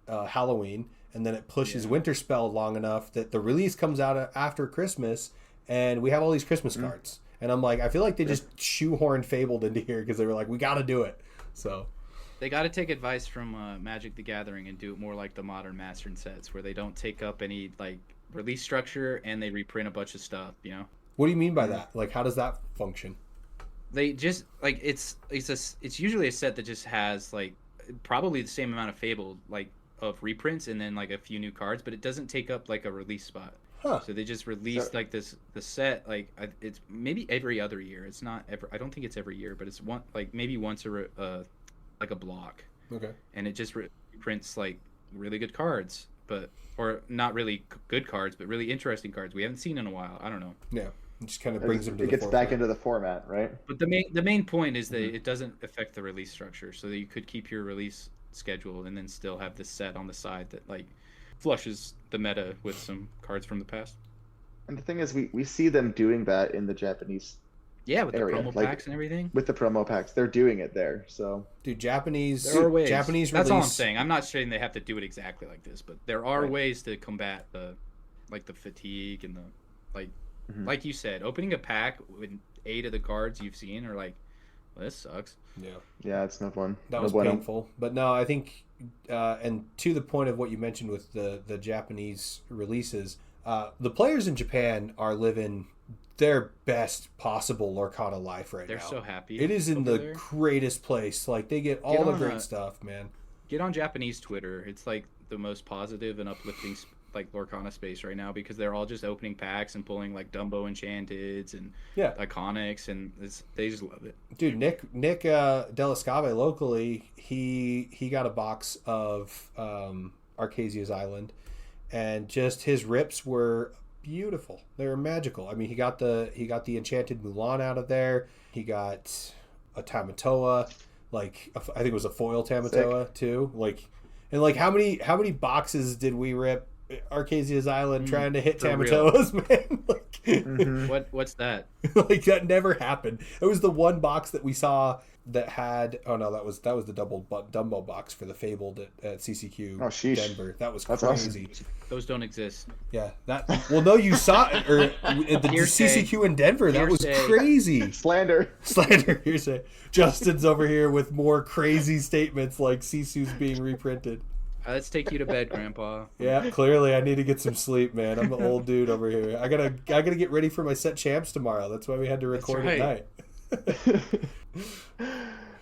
Halloween, and then it pushes Winterspell long enough that the release comes out after Christmas, and we have all these Christmas cards. And I'm like, I feel like they just shoehorned Fabled into here because they were like, we got to do it. So they got to take advice from Magic the Gathering and do it more like the modern Master sets, where they don't take up any like release structure and they reprint a bunch of stuff. You know. What do you mean by that? Like, how does that function? They just like it's usually a set that just has like probably the same amount of Fabled like of reprints and then like a few new cards, but it doesn't take up like a release spot. Huh. So they just released like the set like it's maybe every other year. It's not ever. I don't think it's every year, but it's maybe once like a block. Okay. And it just reprints like really good cards, or not really good cards, but really interesting cards we haven't seen in a while. I don't know. Yeah. It just kind of brings them to it gets back into the format, right? But the main point is that it doesn't affect the release structure, so that you could keep your release schedule and then still have this set on the side that like flushes the meta with some cards from the past. And the thing is, we see them doing that in the Japanese with area. the promo packs and everything. With the promo packs, they're doing it there. So, dude, Japanese That's release... all I'm saying. I'm not saying they have to do it exactly like this, but there are ways to combat the fatigue and the like you said, opening a pack with 8 of the cards you've seen are like, well, this sucks. Yeah, it's no fun. That was painful. But no, I think, and to the point of what you mentioned with the Japanese releases, the players in Japan are living their best possible Lorcana life right now. They're so happy. It is in the there. greatest place. Like, they get all the great stuff, man. Get on Japanese Twitter. It's like the most positive and uplifting like Lorcana space right now, because they're all just opening packs and pulling like Dumbo Enchanteds and Iconics, and they just love it. Dude, Nick Delascave locally, he got a box of Arcasia's Island, and just his rips were beautiful. They were magical. I mean, he got the Enchanted Mulan out of there. He got a Tamatoa, like I think it was a foil Tamatoa too. Like, and like how many boxes did we rip Arcasia's Island trying to hit Tamatoas, man? Like, what's that? Like, that never happened. It was the one box that we saw that had. Oh no, that was the double Dumbo box for the Fabled at CCQ Denver. That's crazy. Awesome. Those don't exist. Yeah, that. Well, no, you saw it or at the CCQ in Denver. That was crazy. Slander. Hearsay. Justin's over here with more crazy statements like Sisu's being reprinted. Let's take you to bed, Grandpa. Yeah, clearly I need to get some sleep, man. I'm the old dude over here. I gotta get ready for my set champs tomorrow. That's why we had to record at night.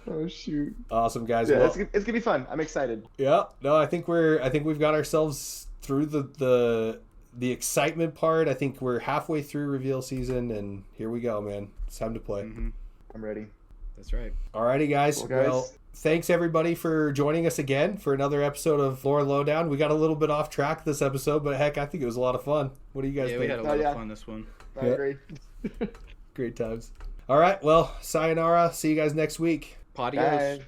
Oh shoot! Awesome, guys. Yeah, it's gonna be fun. I'm excited. Yeah. No, I think we've got ourselves through the excitement part. I think we're halfway through reveal season, and here we go, man. It's time to play. Mm-hmm. I'm ready. That's right. Alrighty, guys. Well, thanks everybody for joining us again for another episode of Lore Lowdown. We got a little bit off track this episode, but heck, I think it was a lot of fun. What do you guys think? We had a lot of fun this one. I agree. Great times. All right, well, sayonara. See you guys next week. Adios.